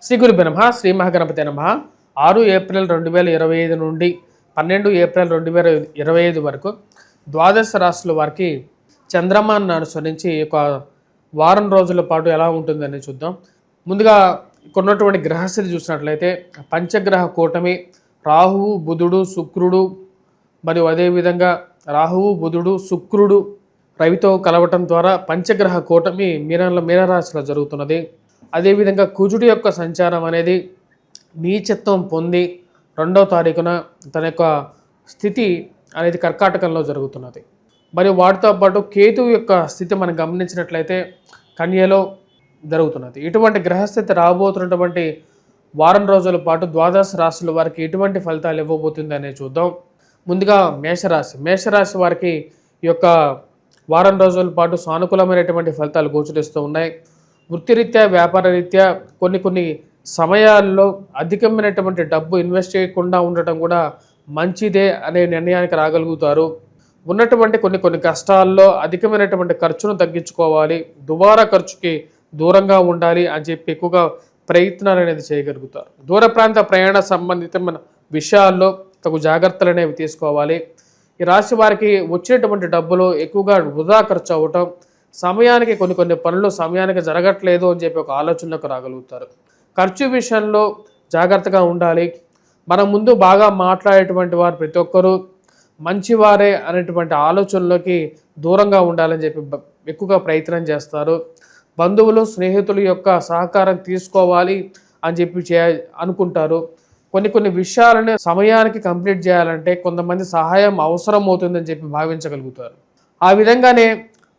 శ్రీ గురుభ్యో నమః. శ్రీ మహాగణపతే నమః. 6 ఏప్రిల్ 2025 నుండి 12 ఏప్రిల్ 2025 వరకు ద్వాదశ రాశుల వారికి చంద్రమాన్ని అనుసరించి ఒక వారం రోజుల పాటు ఎలా ఉంటుందని చూద్దాం. ముందుగా కొన్నటువంటి గ్రహస్థితి చూసినట్లయితే పంచగ్రహ కూటమి రాహువు, బుధుడు, శుక్రుడు మరియు అదేవిధంగా రాహువు, బుధుడు, శుక్రుడు రవితో కలవటం ద్వారా పంచగ్రహ కూటమి మీనరాశిలో జరుగుతున్నది. అదేవిధంగా కుజుడి యొక్క సంచారం అనేది నీచత్వం పొంది 2వ తారీఖున తన యొక్క స్థితి అనేది కర్కాటకంలో జరుగుతున్నది. మరియు వాటితో పాటు కేతువు యొక్క స్థితి మనం గమనించినట్లయితే కన్యలో జరుగుతున్నది. ఇటువంటి గ్రహస్థితి రాబోతున్నటువంటి వారం రోజుల పాటు ద్వాదశ రాశుల వారికి ఎటువంటి ఫలితాలు ఇవ్వబోతుంది అనేది చూద్దాం. ముందుగా మేషరాశి వారికి ఈ యొక్క వారం రోజుల పాటు సానుకూలమైనటువంటి ఫలితాలు గోచరిస్తూ ఉన్నాయి. వృత్తిరీత్యా, వ్యాపార రీత్యా కొన్ని సమయాల్లో అధికమైనటువంటి డబ్బు ఇన్వెస్ట్ చేయకుండా ఉండటం కూడా మంచిదే అనే నిర్ణయానికి రాగలుగుతారు. ఉన్నటువంటి కొన్ని కష్టాల్లో అధికమైనటువంటి ఖర్చును తగ్గించుకోవాలి, దుబారా ఖర్చుకి దూరంగా ఉండాలి అని చెప్పి ఎక్కువగా ప్రయత్నాలు అనేది చేయగలుగుతారు. దూర ప్రాంత ప్రయాణ సంబంధితమైన విషయాల్లో తగు జాగ్రత్తలు అనేవి తీసుకోవాలి. ఈ రాశి వారికి వచ్చేటువంటి డబ్బులు ఎక్కువగా వృధా ఖర్చు అవ్వటం, సమయానికి కొన్ని పనులు సమయానికి జరగట్లేదు అని చెప్పి ఒక ఆలోచనకు రాగలుగుతారు. ఖర్చు విషయంలో జాగ్రత్తగా ఉండాలి. మన ముందు బాగా మాట్లాడేటువంటి వారు ప్రతి ఒక్కరూ మంచివారే అనేటువంటి ఆలోచనలోకి దూరంగా ఉండాలని చెప్పి ఎక్కువగా ప్రయత్నం చేస్తారు. బంధువులు, స్నేహితుల యొక్క సహకారం తీసుకోవాలి అని చెప్పి అనుకుంటారు. కొన్ని విషయాలను సమయానికి కంప్లీట్ చేయాలంటే కొంతమంది సహాయం అవసరం అవుతుందని చెప్పి భావించగలుగుతారు. ఆ విధంగానే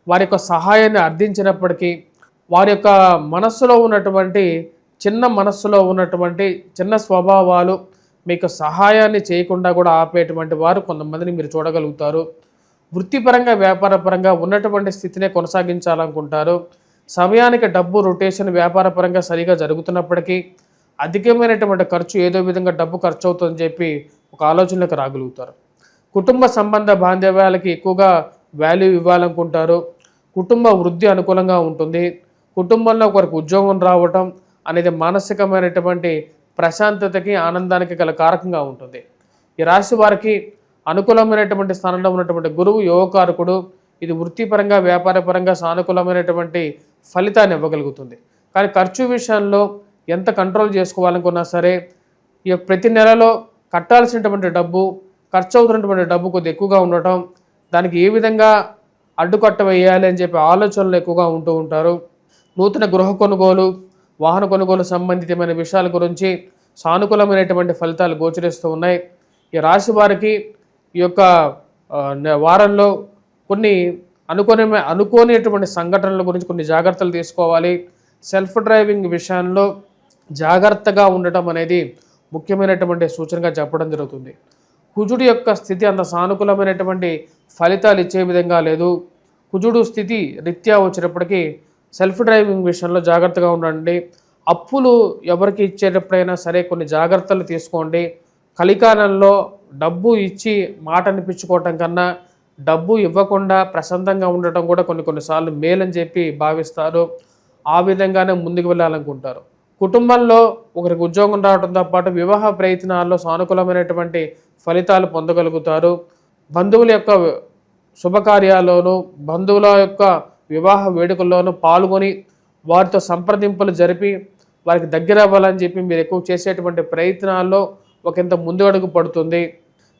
వారి యొక్క సహాయాన్ని అర్థించినప్పటికీ వారి యొక్క మనస్సులో ఉన్నటువంటి చిన్న స్వభావాలు మీకు సహాయాన్ని చేయకుండా కూడా ఆపేటువంటి వారు కొంతమందిని మీరు చూడగలుగుతారు. వృత్తిపరంగా, వ్యాపారపరంగా ఉన్నటువంటి స్థితినే కొనసాగించాలనుకుంటారు. సమయానికి డబ్బు రొటేషన్ వ్యాపారపరంగా సరిగా జరుగుతున్నప్పటికీ అధికమైనటువంటి ఖర్చు, ఏదో విధంగా డబ్బు ఖర్చు అవుతుందని చెప్పి ఒక ఆలోచనలకు రాగలుగుతారు. కుటుంబ సంబంధ బాంధవ్యాలకి ఎక్కువగా వాల్యూ ఇవ్వాలనుకుంటారు. కుటుంబ వృద్ధి అనుకూలంగా ఉంటుంది. కుటుంబంలో ఒకరికి ఉద్యోగం రావటం అనేది మానసికమైనటువంటి ప్రశాంతతకి, ఆనందానికి గల కారకంగా ఉంటుంది. ఈ రాశి వారికి అనుకూలమైనటువంటి స్థానంలో ఉన్నటువంటి గురువు యోగకారకుడు. ఇది వృత్తిపరంగా, వ్యాపారపరంగా సానుకూలమైనటువంటి ఫలితాన్ని ఇవ్వగలుగుతుంది. కానీ ఖర్చు విషయంలో ఎంత కంట్రోల్ చేసుకోవాలనుకున్నా సరే ఈ ప్రతి నెలలో కట్టాల్సినటువంటి డబ్బు, ఖర్చు అవుతున్నటువంటి డబ్బు కొద్దిగా ఎక్కువగా ఉండటం, దానికి ఏ విధంగా అడ్డుకట్ట వేయాలి అని చెప్పి ఆలోచనలు ఎక్కువగా ఉంటూ ఉంటారు. నూతన గృహ కొనుగోలు, వాహన కొనుగోలు సంబంధితమైన విషయాల గురించి సానుకూలమైనటువంటి ఫలితాలు గోచరిస్తూ ఉన్నాయి. ఈ రాశి వారికి ఈ యొక్క వారంలో కొన్ని అనుకోనేటువంటి సంఘటనల గురించి కొన్ని జాగ్రత్తలు తీసుకోవాలి. సెల్ఫ్ డ్రైవింగ్ విషయంలో జాగ్రత్తగా ఉండటం అనేది ముఖ్యమైనటువంటి సూచనగా చెప్పడం జరుగుతుంది. కుజుడి యొక్క స్థితి అంత సానుకూలమైనటువంటి ఫలితాలు ఇచ్చే విధంగా లేదు. కుజుడు స్థితి రీత్యా వచ్చినప్పటికీ సెల్ఫ్ డ్రైవింగ్ విషయంలో జాగ్రత్తగా ఉండండి. అప్పులు ఎవరికి ఇచ్చేటప్పుడైనా సరే కొన్ని జాగ్రత్తలు తీసుకోండి. కలికాలంలో డబ్బు ఇచ్చి మాట అనిపించుకోవటం కన్నా డబ్బు ఇవ్వకుండా ప్రశాంతంగా ఉండటం కూడా కొన్నిసార్లు మేలని చెప్పి భావిస్తారు. ఆ విధంగానే ముందుకు వెళ్ళాలనుకుంటారు. కుటుంబంలో ఒకరికి ఉద్యోగం రావడంతో పాటు వివాహ ప్రయత్నాల్లో సానుకూలమైనటువంటి ఫలితాలు పొందగలుగుతారు. బంధువుల యొక్క శుభకార్యాల్లోనూ, బంధువుల యొక్క వివాహ వేడుకల్లోనూ పాల్గొని వారితో సంప్రదింపులు జరిపి వారికి దగ్గర అవ్వాలని చెప్పి మీరు ఎక్కువ చేసేటువంటి ప్రయత్నాల్లో ఒకంత ముందు అడుగు పడుతుంది.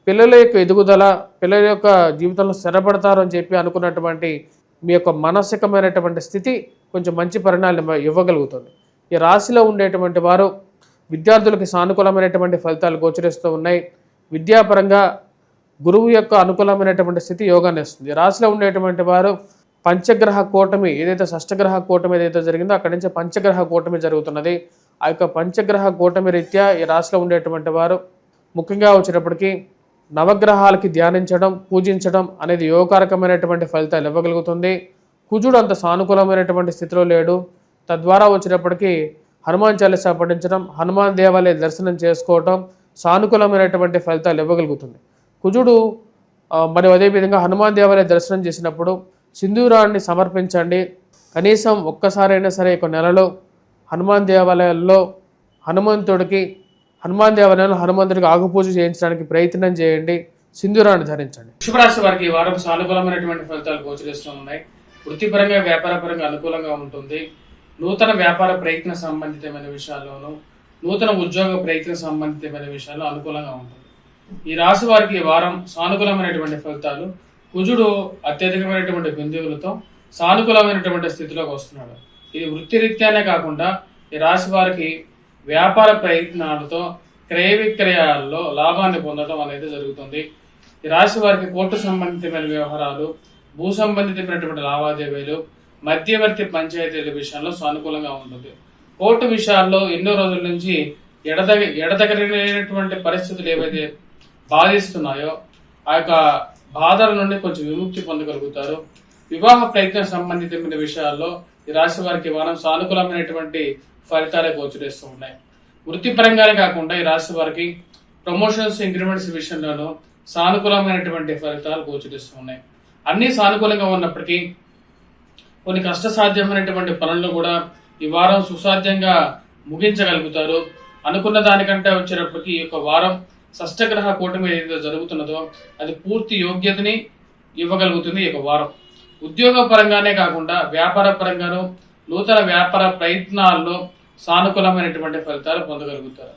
పిల్లల యొక్క ఎదుగుదల, పిల్లల యొక్క జీవితంలో స్థిరపడతారు అని చెప్పి అనుకున్నటువంటి మీ యొక్క మానసికమైనటువంటి స్థితి కొంచెం మంచి పరిణామాలు ఇవ్వగలుగుతుంది. ఈ రాశిలో ఉండేటువంటి వారు విద్యార్థులకి సానుకూలమైనటువంటి ఫలితాలు గోచరిస్తూ ఉన్నాయి. విద్యాపరంగా గురువు యొక్క అనుకూలమైనటువంటి స్థితి యోగాన్ని ఇస్తుంది. రాశిలో ఉండేటువంటి వారు పంచగ్రహ కూటమి ఏదైతే షష్టగ్రహ కూటమి ఏదైతే జరిగిందో అక్కడి నుంచి పంచగ్రహ కూటమి జరుగుతున్నది. ఆ యొక్క పంచగ్రహ కూటమి రీత్యా ఈ రాశిలో ఉండేటువంటి వారు ముఖ్యంగా వచ్చేటప్పటికీ నవగ్రహాలకి ధ్యానించడం, పూజించడం అనేది యోగకారకమైనటువంటి ఫలితాలు ఇవ్వగలుగుతుంది. కుజుడు అంత సానుకూలమైనటువంటి స్థితిలో లేడు. తద్వారా వచ్చేటప్పటికీ హనుమాన్ చాలీసా పఠించడం, హనుమాన్ దేవాలయ దర్శనం చేసుకోవటం సానుకూలమైనటువంటి ఫలితాలు ఇవ్వగలుగుతుంది. కుజుడు మరియు అదేవిధంగా హనుమాన్ దేవాలయ దర్శనం చేసినప్పుడు సింధూరాన్ని సమర్పించండి. కనీసం ఒక్కసారైనా సరే ఒక నెలలో హనుమాన్ దేవాలయాల్లో హనుమంతుడికి హనుమాన్ దేవాలయంలో హనుమంతుడికి ఆకుపూజ చేయించడానికి ప్రయత్నం చేయండి. సింధూరాన్ని ధరించండి. శుభరాశి వారికి ఈ వారం సానుకూలమైనటువంటి ఫలితాలు గోచరిస్తూ ఉన్నాయి. వృత్తిపరంగా వ్యాపారపరంగా అనుకూలంగా ఉంటుంది. నూతన వ్యాపార ప్రయత్న సంబంధితమైన విషయాల్లోనూ నూతన ఉద్యోగ ప్రయత్న సంబంధితమైన విషయాల్లో అనుకూలంగా ఉంటుంది. ఈ రాశి వారికి ఈ వారం సానుకూలమైనటువంటి ఫలితాలు. కుజుడు అత్యధికమైనటువంటి బిందువులతో సానుకూలమైనటువంటి స్థితిలోకి వస్తున్నాడు. ఇది వృత్తిరీత్యానే కాకుండా ఈ రాశి వారికి వ్యాపార ప్రయత్నాలతో క్రయ విక్రయాల్లో లాభాన్ని పొందడం అనేది జరుగుతుంది. ఈ రాశి వారికి కోర్టు సంబంధితమైన వ్యవహారాలు, భూ సంబంధితమైనటువంటి లావాదేవీలు, మధ్యవర్తి పంచాయతీల విషయంలో సానుకూలంగా ఉంటుంది. కోర్టు విషయాల్లో ఎన్నో రోజుల నుంచి ఎడతెగలేనటువంటి పరిస్థితులు ఏవైతే బాధిస్తున్నాయో ఆ యొక్క బాధల నుండి కొంచెం విముక్తి పొందగలుగుతారు. వివాహ ప్రయత్నం సంబంధితమైన విషయాల్లో ఈ రాశి వారికి వారం సానుకూలమైనటువంటి ఫలితాలే గోచరిస్తూ ఉన్నాయి. వృత్తిపరంగానే కాకుండా ఈ రాశి వారికి ప్రమోషన్స్, ఇంక్రిమెంట్స్ విషయంలోనూ సానుకూలమైనటువంటి ఫలితాలు గోచరిస్తూ ఉన్నాయి. అన్ని సానుకూలంగా ఉన్నప్పటికీ కొన్ని కష్టసాధ్యమైనటువంటి పనులను కూడా ఈ వారం సుసాధ్యంగా ముగించగలుగుతారు. అనుకున్న దానికంటే వచ్చేటప్పటికి ఈ యొక్క వారం షష్టగ్రహ కూటమి ఏదైతే జరుగుతున్నదో అది పూర్తి యోగ్యతని ఇవ్వగలుగుతుంది ఈ యొక్క వారం. ఉద్యోగ పరంగానే కాకుండా వ్యాపార పరంగాను నూతన వ్యాపార ప్రయత్నాల్లో సానుకూలమైనటువంటి ఫలితాలు పొందగలుగుతారు.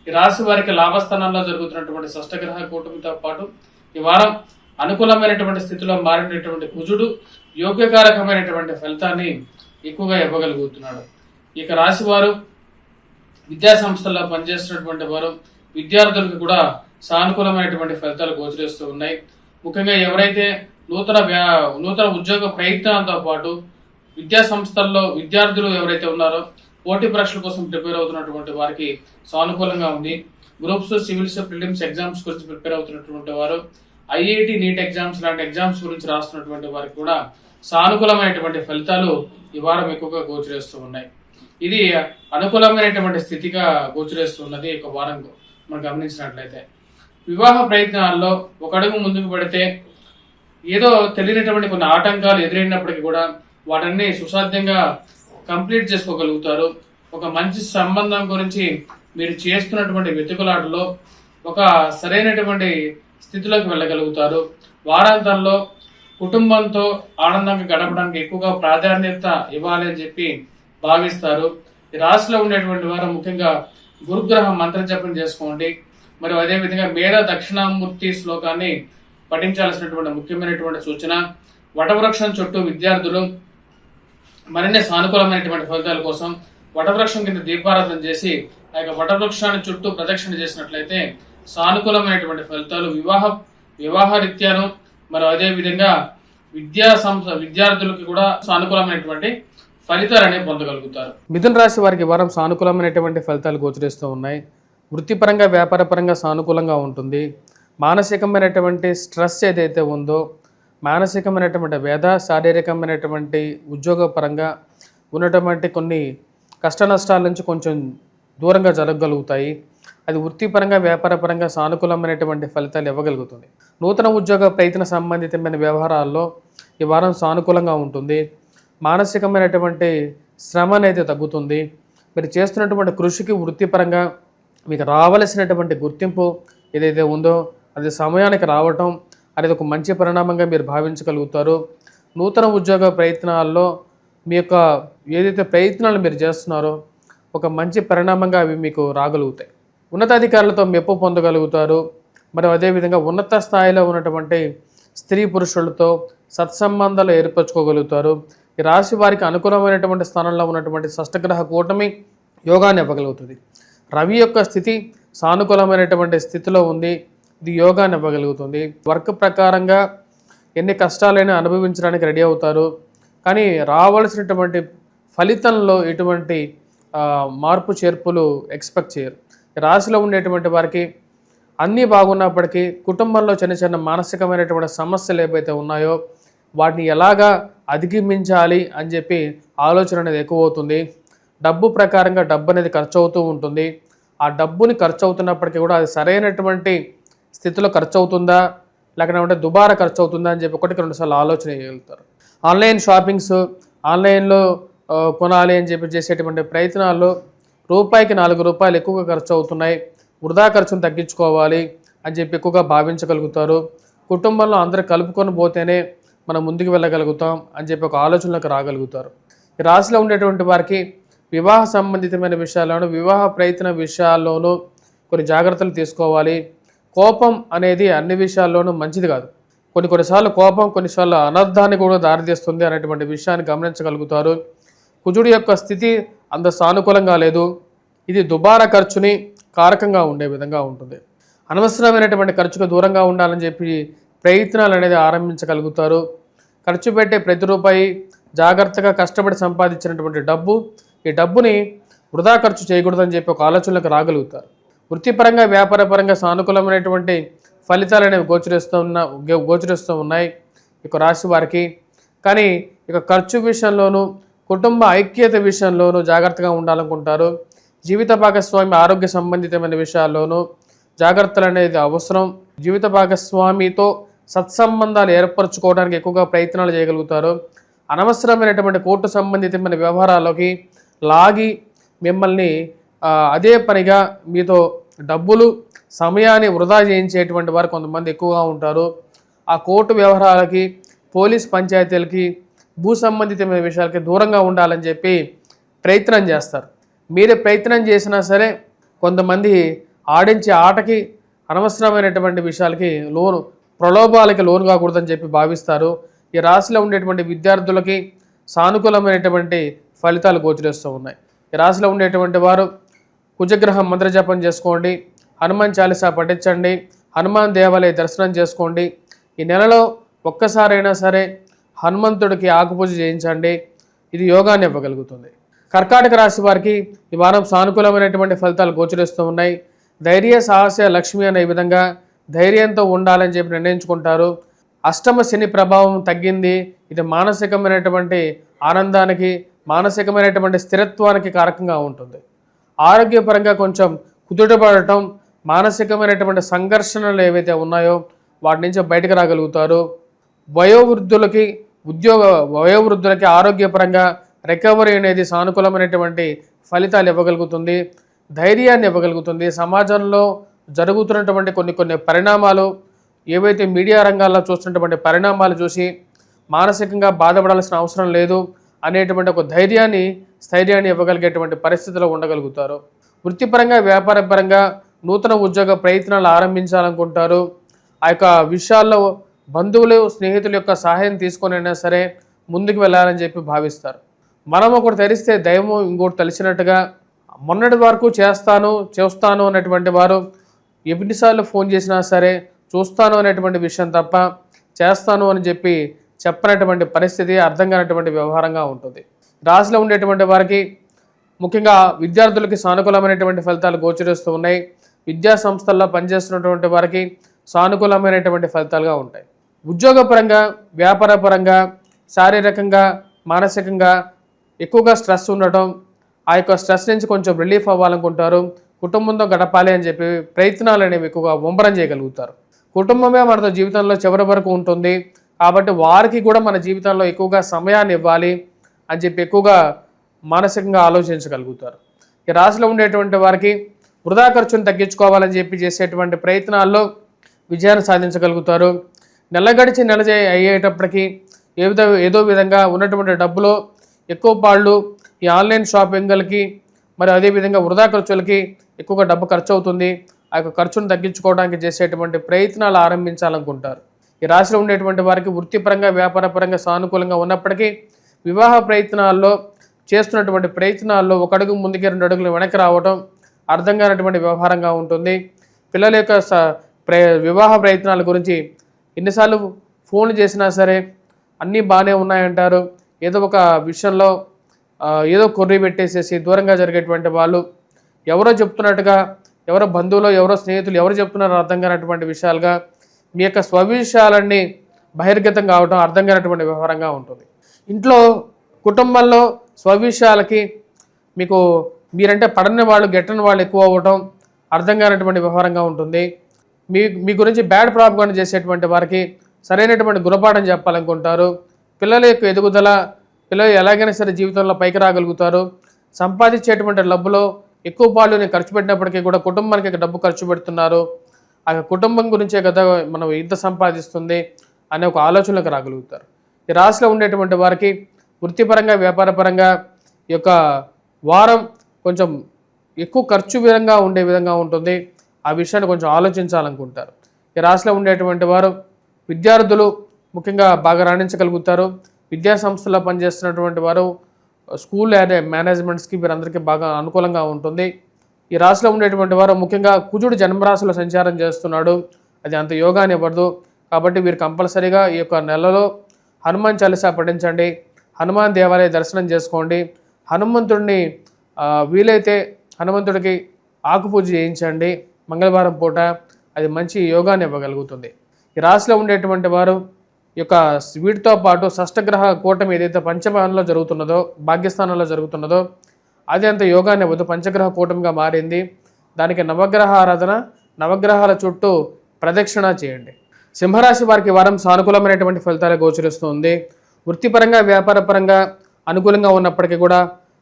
ఈ రాశి వారికి లాభస్థానంలో జరుగుతున్నటువంటి షష్టగ్రహ కూటమితో పాటు ఈ వారం అనుకూలమైనటువంటి స్థితిలో మారినటువంటి కుజుడు యోగ్యకారకమైనటువంటి ఫలితాన్ని ఎక్కువగా ఇవ్వగలుగుతున్నాడు. ఇక రాశి వారు విద్యా సంస్థల్లో పనిచేస్తున్నటువంటి వారు విద్యార్థులకు కూడా సానుకూలమైనటువంటి ఫలితాలు గోచరిస్తూ ఉన్నాయి. ముఖ్యంగా ఎవరైతే నూతన ఉద్యోగ ప్రయత్నాలతో పాటు విద్యా సంస్థల్లో విద్యార్థులు ఎవరైతే ఉన్నారో పోటీ పరీక్షల కోసం ప్రిపేర్ అవుతున్నటువంటి వారికి సానుకూలంగా ఉంది. గ్రూప్స్, సివిల్స్, ప్రిలిమ్స్ ఎగ్జామ్స్ గురించి ప్రిపేర్ అవుతున్నటువంటి వారు, ఐఐటి, నీట్ ఎగ్జామ్స్ లాంటి ఎగ్జామ్స్ గురించి రాస్తున్నటువంటి వారికి కూడా సానుకూలమైనటువంటి ఫలితాలు ఈ వారం ఎక్కువగా గోచరిస్తూ ఉన్నాయి. ఇది అనుకూలమైనటువంటి స్థితిగా గోచరిస్తున్నది ఒక వారం మనం గమనించినట్లయితే. వివాహ ప్రయత్నాల్లో ఒక అడుగు ముందుకు పడితే ఏదో తెలియనటువంటి కొన్ని ఆటంకాలు ఎదురైనప్పటికీ కూడా వాటన్ని సుసాధ్యంగా కంప్లీట్ చేసుకోగలుగుతారు. ఒక మంచి సంబంధం గురించి మీరు చేస్తున్నటువంటి వెతుకులాటలో ఒక సరైనటువంటి స్థితిలోకి వెళ్ళగలుగుతారు. వారాంతంలో కుటుంబంతో ఆనందంగా గడపడానికి ఎక్కువగా ప్రాధాన్యత ఇవ్వాలి అని చెప్పి భావిస్తారు. ఈ రాశిలో ఉండేటువంటి వారు ముఖ్యంగా గురుగ్రహ మంత్ర జపం చేసుకోండి. మరియు అదేవిధంగా మేధ దక్షిణామూర్తి శ్లోకాన్ని పఠించాల్సినటువంటి ముఖ్యమైనటువంటి సూచన. వటవృక్షం చుట్టూ విద్యార్థులు మరిన్ని సానుకూలమైనటువంటి ఫలితాల కోసం వటవృక్షం కింద దీపారాధన చేసి ఆ యొక్క వటవృక్షాన్ని చుట్టూ ప్రదక్షిణ చేసినట్లయితే సానుకూలమైనటువంటి ఫలితాలు వివాహ రీత్యాను మరి అదేవిధంగా విద్యార్థులకి కూడా సానుకూలమైనటువంటి ఫలితాలనే పొందగలుగుతారు. మిథున రాశి వారికి వారం సానుకూలమైనటువంటి ఫలితాలు గోచరిస్తూ ఉన్నాయి. వృత్తిపరంగా వ్యాపారపరంగా సానుకూలంగా ఉంటుంది. మానసికమైనటువంటి స్ట్రెస్ ఏదైతే ఉందో, మానసికమైనటువంటి వ్యధ, శారీరకమైనటువంటి ఉద్యోగపరంగా ఉన్నటువంటి కొన్ని కష్ట నష్టాల నుంచి కొంచెం దూరంగా జరగగలుగుతాయి. అది వృత్తిపరంగా వ్యాపారపరంగా సానుకూలమైనటువంటి ఫలితాలు ఇవ్వగలుగుతుంది. నూతన ఉద్యోగ ప్రయత్న సంబంధితమైన వ్యవహారాల్లో ఈ వారం సానుకూలంగా ఉంటుంది. మానసికమైనటువంటి శ్రమ అనేది తగ్గుతుంది. మీరు చేస్తున్నటువంటి కృషికి వృత్తిపరంగా మీకు రావలసినటువంటి గుర్తింపు ఏదైతే ఉందో అది సమయానికి రావటం అనేది ఒక మంచి పరిణామంగా మీరు భావించగలుగుతారు. నూతన ఉద్యోగ ప్రయత్నాల్లో మీ యొక్క ఏదైతే ప్రయత్నాలు మీరు చేస్తున్నారో ఒక మంచి పరిణామంగా అవి మీకు రాగలుగుతాయి. ఉన్నతాధికారులతో మెప్పు పొందగలుగుతారు. మరియు అదేవిధంగా ఉన్నత స్థాయిలో ఉన్నటువంటి స్త్రీ పురుషులతో సత్సంబంధాలు ఏర్పరచుకోగలుగుతారు. ఈ రాశి వారికి అనుకూలమైనటువంటి స్థానంలో ఉన్నటువంటి షష్టగ్రహ కూటమి యోగాన్ని ఇవ్వగలుగుతుంది. రవి యొక్క స్థితి సానుకూలమైనటువంటి స్థితిలో ఉంది. ఇది యోగాన్ని ఇవ్వగలుగుతుంది. వర్క్ ప్రకారంగా ఎన్ని కష్టాలైనా అనుభవించడానికి రెడీ అవుతారు. కానీ రావాల్సినటువంటి ఫలితంలో ఎటువంటి మార్పు చేర్పులు ఎక్స్పెక్ట్ చేయరు. రాశిలో ఉండేటువంటి వారికి అన్నీ బాగున్నప్పటికీ కుటుంబంలో చిన్న చిన్న మానసికమైనటువంటి సమస్యలు ఏవైతే ఉన్నాయో వాటిని ఎలాగా అధిగమించాలి అని చెప్పి ఆలోచన అనేది ఎక్కువ అవుతుంది. డబ్బు ప్రకారంగా డబ్బు అనేది ఖర్చు అవుతూ ఉంటుంది. ఆ డబ్బుని ఖర్చు అవుతున్నప్పటికీ కూడా అది సరైనటువంటి స్థితిలో ఖర్చు అవుతుందా లేకపోతే దుబారా ఖర్చు అవుతుందా అని చెప్పి ఒకటికి రెండుసార్లు ఆలోచన చేయగలుగుతారు. ఆన్లైన్ షాపింగ్స్, ఆన్లైన్లో కొనాలి అని చెప్పి చేసేటువంటి ప్రయత్నాల్లో రూపాయికి 4 రూపాయలు ఎక్కువగా ఖర్చు అవుతున్నాయి, వృధా ఖర్చును తగ్గించుకోవాలి అని చెప్పి ఎక్కువగా భావించగలుగుతారు. కుటుంబంలో అందరూ కలుపుకొని పోతేనే మనం ముందుకు వెళ్ళగలుగుతాం అని చెప్పి ఒక ఆలోచనలోకి రాగలుగుతారు. ఈ రాశిలో ఉండేటువంటి వారికి వివాహ సంబంధితమైన విషయాల్లోనూ, వివాహ ప్రయత్న విషయాల్లోనూ కొన్ని జాగ్రత్తలు తీసుకోవాలి. కోపం అనేది అన్ని విషయాల్లోనూ మంచిది కాదు. కొన్నిసార్లు కోపం కొన్నిసార్లు అనర్థాన్ని కూడా దారితీస్తుంది అనేటువంటి విషయాన్ని గమనించగలుగుతారు. కుజుడి యొక్క స్థితి అంత సానుకూలంగా లేదు. ఇది దుబారా ఖర్చుని కారకంగా ఉండే విధంగా ఉంటుంది. అనవసరమైనటువంటి ఖర్చుకు దూరంగా ఉండాలని చెప్పి ప్రయత్నాలు అనేది ఆరంభించగలుగుతారు. ఖర్చు పెట్టే ప్రతి రూపాయి జాగ్రత్తగా కష్టపడి సంపాదించినటువంటి డబ్బు, ఈ డబ్బుని వృధా ఖర్చు చేయకూడదని చెప్పి ఒక ఆలోచనలకు రాగలుగుతారు. వృత్తిపరంగా వ్యాపారపరంగా సానుకూలమైనటువంటి ఫలితాలు అనేవి గోచరిస్తూ ఉన్నాయి ఇక రాశి వారికి. కానీ ఇక ఖర్చు విషయంలోనూ కుటుంబ ఐక్యత విషయంలోనూ జాగ్రత్తగా ఉండాలనుకుంటారు. జీవిత భాగస్వామి ఆరోగ్య సంబంధితమైన విషయాల్లోనూ జాగ్రత్తలు అనేది అవసరం. జీవిత భాగస్వామితో సత్సంబంధాలు ఏర్పరచుకోవడానికి ఎక్కువగా ప్రయత్నాలు చేయగలుగుతారు. అనవసరమైనటువంటి కోర్టు సంబంధితమైన వ్యవహారాల్లోకి లాగి మిమ్మల్ని అదే పనిగా మీతో డబ్బులు సమయాన్ని వృధా చేయించేటువంటి వారు కొంతమంది ఎక్కువగా ఉంటారు. ఆ కోర్టు వ్యవహారాలకి, పోలీస్ పంచాయతీలకి, భూ సంబంధితమైన విషయాలకి దూరంగా ఉండాలని చెప్పి ప్రయత్నం చేస్తారు. మీరే ప్రయత్నం చేసినా సరే కొంతమంది ఆడించే ఆటకి, అనవసరమైనటువంటి విషయాలకి ప్రలోభాలకి లోను కాకూడదని చెప్పి భావిస్తారు. ఈ రాశిలో ఉండేటువంటి విద్యార్థులకి సానుకూలమైనటువంటి ఫలితాలు గోచరిస్తూ ఉన్నాయి. ఈ రాశిలో ఉండేటువంటి వారు కుజగ్రహం మంత్రజపం చేసుకోండి, హనుమాన్ చాలీసా పఠించండి, హనుమాన్ దేవాలయ దర్శనం చేసుకోండి. ఈ నెలలో ఒక్కసారైనా సరే హనుమంతుడికి ఆకుపూజ చేయించండి. ఇది యోగాన్ని ఇవ్వగలుగుతుంది. కర్కాటక రాశి వారికి ఈ వారం సానుకూలమైనటువంటి ఫలితాలు గోచరిస్తూ ఉన్నాయి. ధైర్య సాహస లక్ష్మి అనే విధంగా ధైర్యంతో ఉండాలని చెప్పి నిర్ణయించుకుంటారు. అష్టమ శని ప్రభావం తగ్గింది. ఇది మానసికమైనటువంటి ఆనందానికి, మానసికమైనటువంటి స్థిరత్వానికి కారకంగా ఉంటుంది. ఆరోగ్యపరంగా కొంచెం కుదుటపడటం, మానసికమైనటువంటి సంఘర్షణలు ఏవైతే ఉన్నాయో వాటి నుంచి బయటకు రాగలుగుతారు. వయోవృద్ధులకి ఆరోగ్యపరంగా రికవరీ అనేది సానుకూలమైనటువంటి ఫలితాలు ఇవ్వగలుగుతుంది, ధైర్యాన్ని ఇవ్వగలుగుతుంది. సమాజంలో జరుగుతున్నటువంటి కొన్ని పరిణామాలు, ఏవైతే మీడియా రంగాల్లో చూస్తున్నటువంటి పరిణామాలు చూసి మానసికంగా బాధపడాల్సిన అవసరం లేదు అనేటువంటి ఒక ధైర్యాన్ని, స్థైర్యాన్ని ఇవ్వగలిగేటువంటి పరిస్థితిలో ఉండగలుగుతారు. వృత్తిపరంగా వ్యాపారపరంగా నూతన ఉద్యోగ ప్రయత్నాలు ఆరంభించాలనుకుంటారు. ఆ యొక్క విషయాల్లో బంధువులు, స్నేహితుల యొక్క సహాయం తీసుకొనైనా సరే ముందుకు వెళ్ళాలని చెప్పి భావిస్తారు. మనం ఒకటి తెలిస్తే దైవం ఇంకోటి తెలిసినట్టుగా మొన్నటి వరకు చూస్తాను అనేటువంటి వారు ఎన్నిసార్లు ఫోన్ చేసినా సరే చూస్తాను అనేటువంటి విషయం తప్ప చేస్తాను అని చెప్పి చెప్పనటువంటి పరిస్థితి, అర్థం కానటువంటి వ్యవహారంగా ఉంటుంది. రాశిలో ఉండేటువంటి వారికి ముఖ్యంగా విద్యార్థులకి సానుకూలమైనటువంటి ఫలితాలు గోచరిస్తూ ఉన్నాయి. విద్యా సంస్థల్లో పనిచేస్తున్నటువంటి వారికి సానుకూలమైనటువంటి ఫలితాలుగా ఉంటాయి. ఉద్యోగపరంగా, వ్యాపారపరంగా, శారీరకంగా, మానసికంగా ఎక్కువగా స్ట్రెస్ ఉండటం, ఆ యొక్క స్ట్రెస్ నుంచి కొంచెం రిలీఫ్ అవ్వాలనుకుంటారు. కుటుంబంతో గడపాలి అని చెప్పి ప్రయత్నాలు అనేవి ఎక్కువగా ముమ్మరం చేయగలుగుతారు. కుటుంబమే మనతో జీవితంలో చివరి వరకు ఉంటుంది కాబట్టి వారికి కూడా మన జీవితంలో ఎక్కువగా సమయాన్ని ఇవ్వాలి అని చెప్పి ఎక్కువగా మానసికంగా ఆలోచించగలుగుతారు. ఈ రాశిలో ఉండేటువంటి వారికి వృధా ఖర్చును తగ్గించుకోవాలని చెప్పి చేసేటువంటి ప్రయత్నాల్లో విజయాన్ని సాధించగలుగుతారు. నెల అయ్యేటప్పటికీ ఏదో విధంగా ఉన్నటువంటి డబ్బులో ఎక్కువ పాళ్ళు ఈ ఆన్లైన్ షాపింగ్లకి, మరి అదేవిధంగా వృధా ఖర్చులకి ఎక్కువగా డబ్బు ఖర్చు అవుతుంది. ఆ యొక్క ఖర్చును తగ్గించుకోవడానికి చేసేటువంటి ప్రయత్నాలు ఆరంభించాలనుకుంటారు. ఈ రాశిలో ఉండేటువంటి వారికి వృత్తిపరంగా, వ్యాపారపరంగా సానుకూలంగా ఉన్నప్పటికీ వివాహ ప్రయత్నాల్లో చేస్తున్నటువంటి ప్రయత్నాల్లో ఒక అడుగు ముందుకి 2 అడుగులు వెనక్కి రావడం అర్థం కానటువంటి వ్యవహారంగా ఉంటుంది. పిల్లల యొక్క వివాహ ప్రయత్నాల గురించి ఎన్నిసార్లు ఫోన్లు చేసినా సరే అన్నీ బాగానే ఉన్నాయంటారు. ఏదో ఒక విషయంలో ఏదో కొర్రీ పెట్టేసేసి దూరంగా జరిగేటువంటి వాళ్ళు ఎవరో చెప్తున్నట్టుగా, ఎవరో బంధువులు, ఎవరో స్నేహితులు ఎవరు చెప్తున్నారో అర్థం కానటువంటి విషయాలుగా మీ యొక్క స్వవిషయాలన్నీ బహిర్గతం కావడం అర్థం కానటువంటి వ్యవహారంగా ఉంటుంది. ఇంట్లో కుటుంబంలో స్వవిషయాలకి మీరంటే పడని వాళ్ళు, గెట్టని వాళ్ళు ఎక్కువ అవ్వటం అర్థం కానటువంటి వ్యవహారంగా ఉంటుంది. మీ గురించి బ్యాడ్ ప్రాపగాండా చేసేటువంటి వారికి సరైనటువంటి గుణపాఠం చెప్పాలనుకుంటారు. పిల్లల యొక్క ఎదుగుదల, పిల్లలు ఎలాగైనా సరే జీవితంలో పైకి రాగలుగుతారు. సంపాదించేటువంటి డబ్బులో ఎక్కువ పాలుని ఖర్చు పెట్టినప్పటికీ కూడా కుటుంబానికి డబ్బు ఖర్చు పెడుతున్నారు, ఆ కుటుంబం గురించే కదా మనం ఇంత సంపాదిస్తుంది అనే ఒక ఆలోచనలకు రాగలుగుతారు. ఈ రాశిలో ఉండేటువంటి వారికి వృత్తిపరంగా వ్యాపారపరంగా ఈ యొక్క వారం కొంచెం ఎక్కువ ఖర్చు విధంగా ఉండే విధంగా ఉంటుంది. ఆ విషయాన్ని కొంచెం ఆలోచించాలనుకుంటారు. ఈ రాశిలో ఉండేటువంటి వారు విద్యార్థులు ముఖ్యంగా బాగా రాణించగలుగుతారు. విద్యా సంస్థల్లో పనిచేస్తున్నటువంటి వారు స్కూల్ మేనేజ్మెంట్స్కి వీరందరికీ బాగా అనుకూలంగా ఉంటుంది. ఈ రాశిలో ఉండేటువంటి వారు ముఖ్యంగా కుజుడు జన్మరాశిలో సంచారం చేస్తున్నాడు, అది అంత యోగాన్ని ఇవ్వదు. కాబట్టి వీరు కంపల్సరీగా ఈ యొక్క నెలలో హనుమాన్ చాలీసా పఠించండి, హనుమాన్ దేవాలయ దర్శనం చేసుకోండి, హనుమంతుడిని వీలైతే హనుమంతుడికి ఆకుపూజ చేయించండి మంగళవారం పూట, అది మంచి యోగాన్ని ఇవ్వగలుగుతుంది. ఈ రాశిలో ఉండేటువంటి వారు ఈ యొక్క వీటితో పాటు షష్టగ్రహ కూటమి ఏదైతే పంచమంలో జరుగుతున్నదో, భాగ్యస్థానంలో జరుగుతున్నదో అది అంత యోగాన్ని ఇవ్వదు, పంచగ్రహ కూటమిగా మారింది. దానికి నవగ్రహ ఆరాధన, నవగ్రహాల చుట్టూ ప్రదక్షిణ చేయండి. సింహరాశి వారికి వారం సానుకూలమైనటువంటి ఫలితాలు గోచరిస్తుంది. వృత్తిపరంగా వ్యాపారపరంగా అనుకూలంగా ఉన్నప్పటికీ కూడా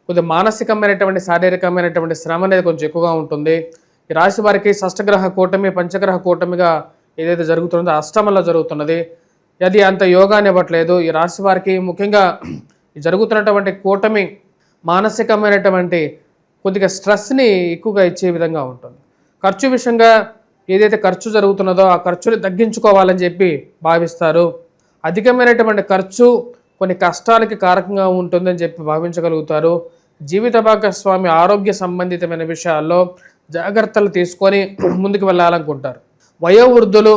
కొద్దిగా మానసికమైనటువంటి శారీరకమైనటువంటి శ్రమ అనేది కొంచెం ఎక్కువగా ఉంటుంది. ఈ రాశి వారికి షష్టగ్రహ కూటమి పంచగ్రహ కూటమిగా ఏదైతే జరుగుతుందో అష్టమంలో జరుగుతున్నది, అది అంత యోగాన్ని ఇవ్వట్లేదు. ఈ రాశి వారికి ముఖ్యంగా జరుగుతున్నటువంటి కూటమి మానసికమైనటువంటి కొద్దిగా స్ట్రెస్ని ఎక్కువగా ఇచ్చే విధంగా ఉంటుంది. ఖర్చు విషయంగా ఏదైతే ఖర్చు జరుగుతున్నదో ఆ ఖర్చుని తగ్గించుకోవాలని చెప్పి భావిస్తారు. అధికమైనటువంటి ఖర్చు కొన్ని కష్టాలకి కారకంగా ఉంటుందని చెప్పి భావించగలుగుతారు. జీవిత భాగస్వామి ఆరోగ్య సంబంధితమైన విషయాల్లో జాగ్రత్తలు తీసుకొని ముందుకు వెళ్ళాలనుకుంటారు. వయోవృద్ధులు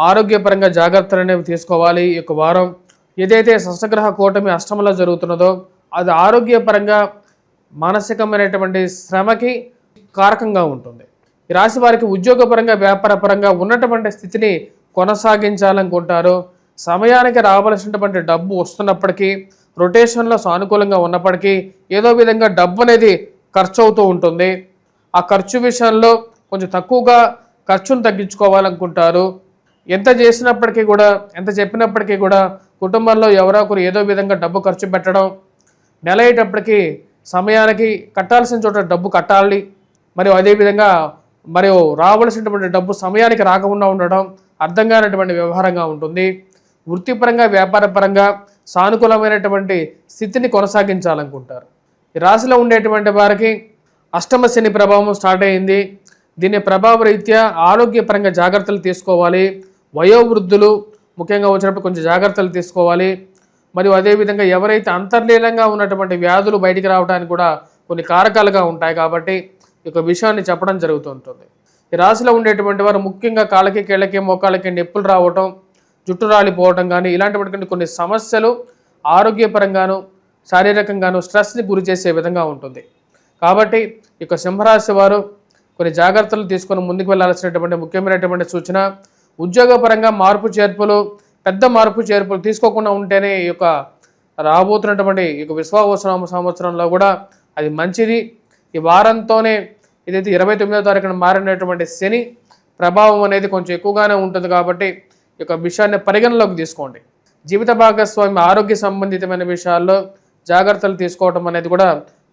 ఆరోగ్యపరంగా జాగ్రత్తలు అనేవి తీసుకోవాలి. ఈ యొక్క వారం ఏదైతే షష్టగ్రహ కూటమి అష్టమంలో జరుగుతున్నదో అది ఆరోగ్యపరంగా మానసికమైనటువంటి శ్రమకి కారకంగా ఉంటుంది. ఈ రాశి వారికి ఉద్యోగపరంగా వ్యాపారపరంగా ఉన్నటువంటి స్థితిని కొనసాగించాలనుకుంటారు. సమయానికి రావాల్సినటువంటి డబ్బు వస్తున్నప్పటికీ, రొటేషన్లో సానుకూలంగా ఉన్నప్పటికీ ఏదో విధంగా డబ్బు అనేది ఖర్చు అవుతూ ఉంటుంది. ఆ ఖర్చు విషయంలో కొంచెం తక్కువగా ఖర్చును తగ్గించుకోవాలనుకుంటారు. ఎంత చేసినప్పటికీ కూడా, ఎంత చెప్పినప్పటికీ కూడా కుటుంబంలో ఎవరో ఒకరు ఏదో విధంగా డబ్బు ఖర్చు పెట్టడం, నెల అయ్యేటప్పటికీ సమయానికి కట్టాల్సిన చోట డబ్బు కట్టాలి, మరియు అదేవిధంగా మరియు రావాల్సినటువంటి డబ్బు సమయానికి రాకుండా ఉండడం అర్థం కానటువంటి వ్యవహారంగా ఉంటుంది. వృత్తిపరంగా వ్యాపారపరంగా సానుకూలమైనటువంటి స్థితిని కొనసాగించాలనుకుంటారు. ఈ రాశిలో ఉండేటువంటి వారికి అష్టమ శని ప్రభావం స్టార్ట్ అయింది. దీని ప్రభావ రీత్యా ఆరోగ్యపరంగా జాగ్రత్తలు తీసుకోవాలి. వయోవృద్ధులు ముఖ్యంగా వచ్చినప్పుడు కొంచెం జాగ్రత్తలు తీసుకోవాలి. మరియు అదేవిధంగా ఎవరైతే అంతర్లీనంగా ఉన్నటువంటి వ్యాధులు బయటికి రావడానికి కూడా కొన్ని కారకాలుగా ఉంటాయి. కాబట్టి ఈ యొక్క విషయాన్ని చెప్పడం జరుగుతుంటుంది. ఈ రాశిలో ఉండేటువంటి వారు ముఖ్యంగా కాళ్ళకి కీళ్ళకి మోకాళ్ళకి నొప్పులు రావటం, జుట్టు రాలిపోవటం కానీ ఇలాంటివంటి కొన్ని సమస్యలు ఆరోగ్యపరంగాను శారీరకంగాను స్ట్రెస్ని గురి చేసే విధంగా ఉంటుంది. కాబట్టి ఈ యొక్క సింహరాశి వారు కొన్ని జాగ్రత్తలు తీసుకొని ముందుకు వెళ్ళాల్సినటువంటి ముఖ్యమైనటువంటి సూచన, ఉద్యోగపరంగా మార్పు చేర్పులు, పెద్ద మార్పు చేర్పులు తీసుకోకుండా ఉంటేనే ఈ యొక్క రాబోతున్నటువంటి ఈ యొక్క విశ్వావసనామ సంవత్సరంలో కూడా అది మంచిది. ఈ వారంతోనే ఏదైతే 29వ తారీఖున మారినటువంటి శని ప్రభావం అనేది కొంచెం ఎక్కువగానే ఉంటుంది. కాబట్టి ఈ యొక్క విషయాన్ని పరిగణలోకి తీసుకోండి. జీవిత భాగస్వామి ఆరోగ్య సంబంధితమైన విషయాల్లో జాగ్రత్తలు తీసుకోవడం అనేది కూడా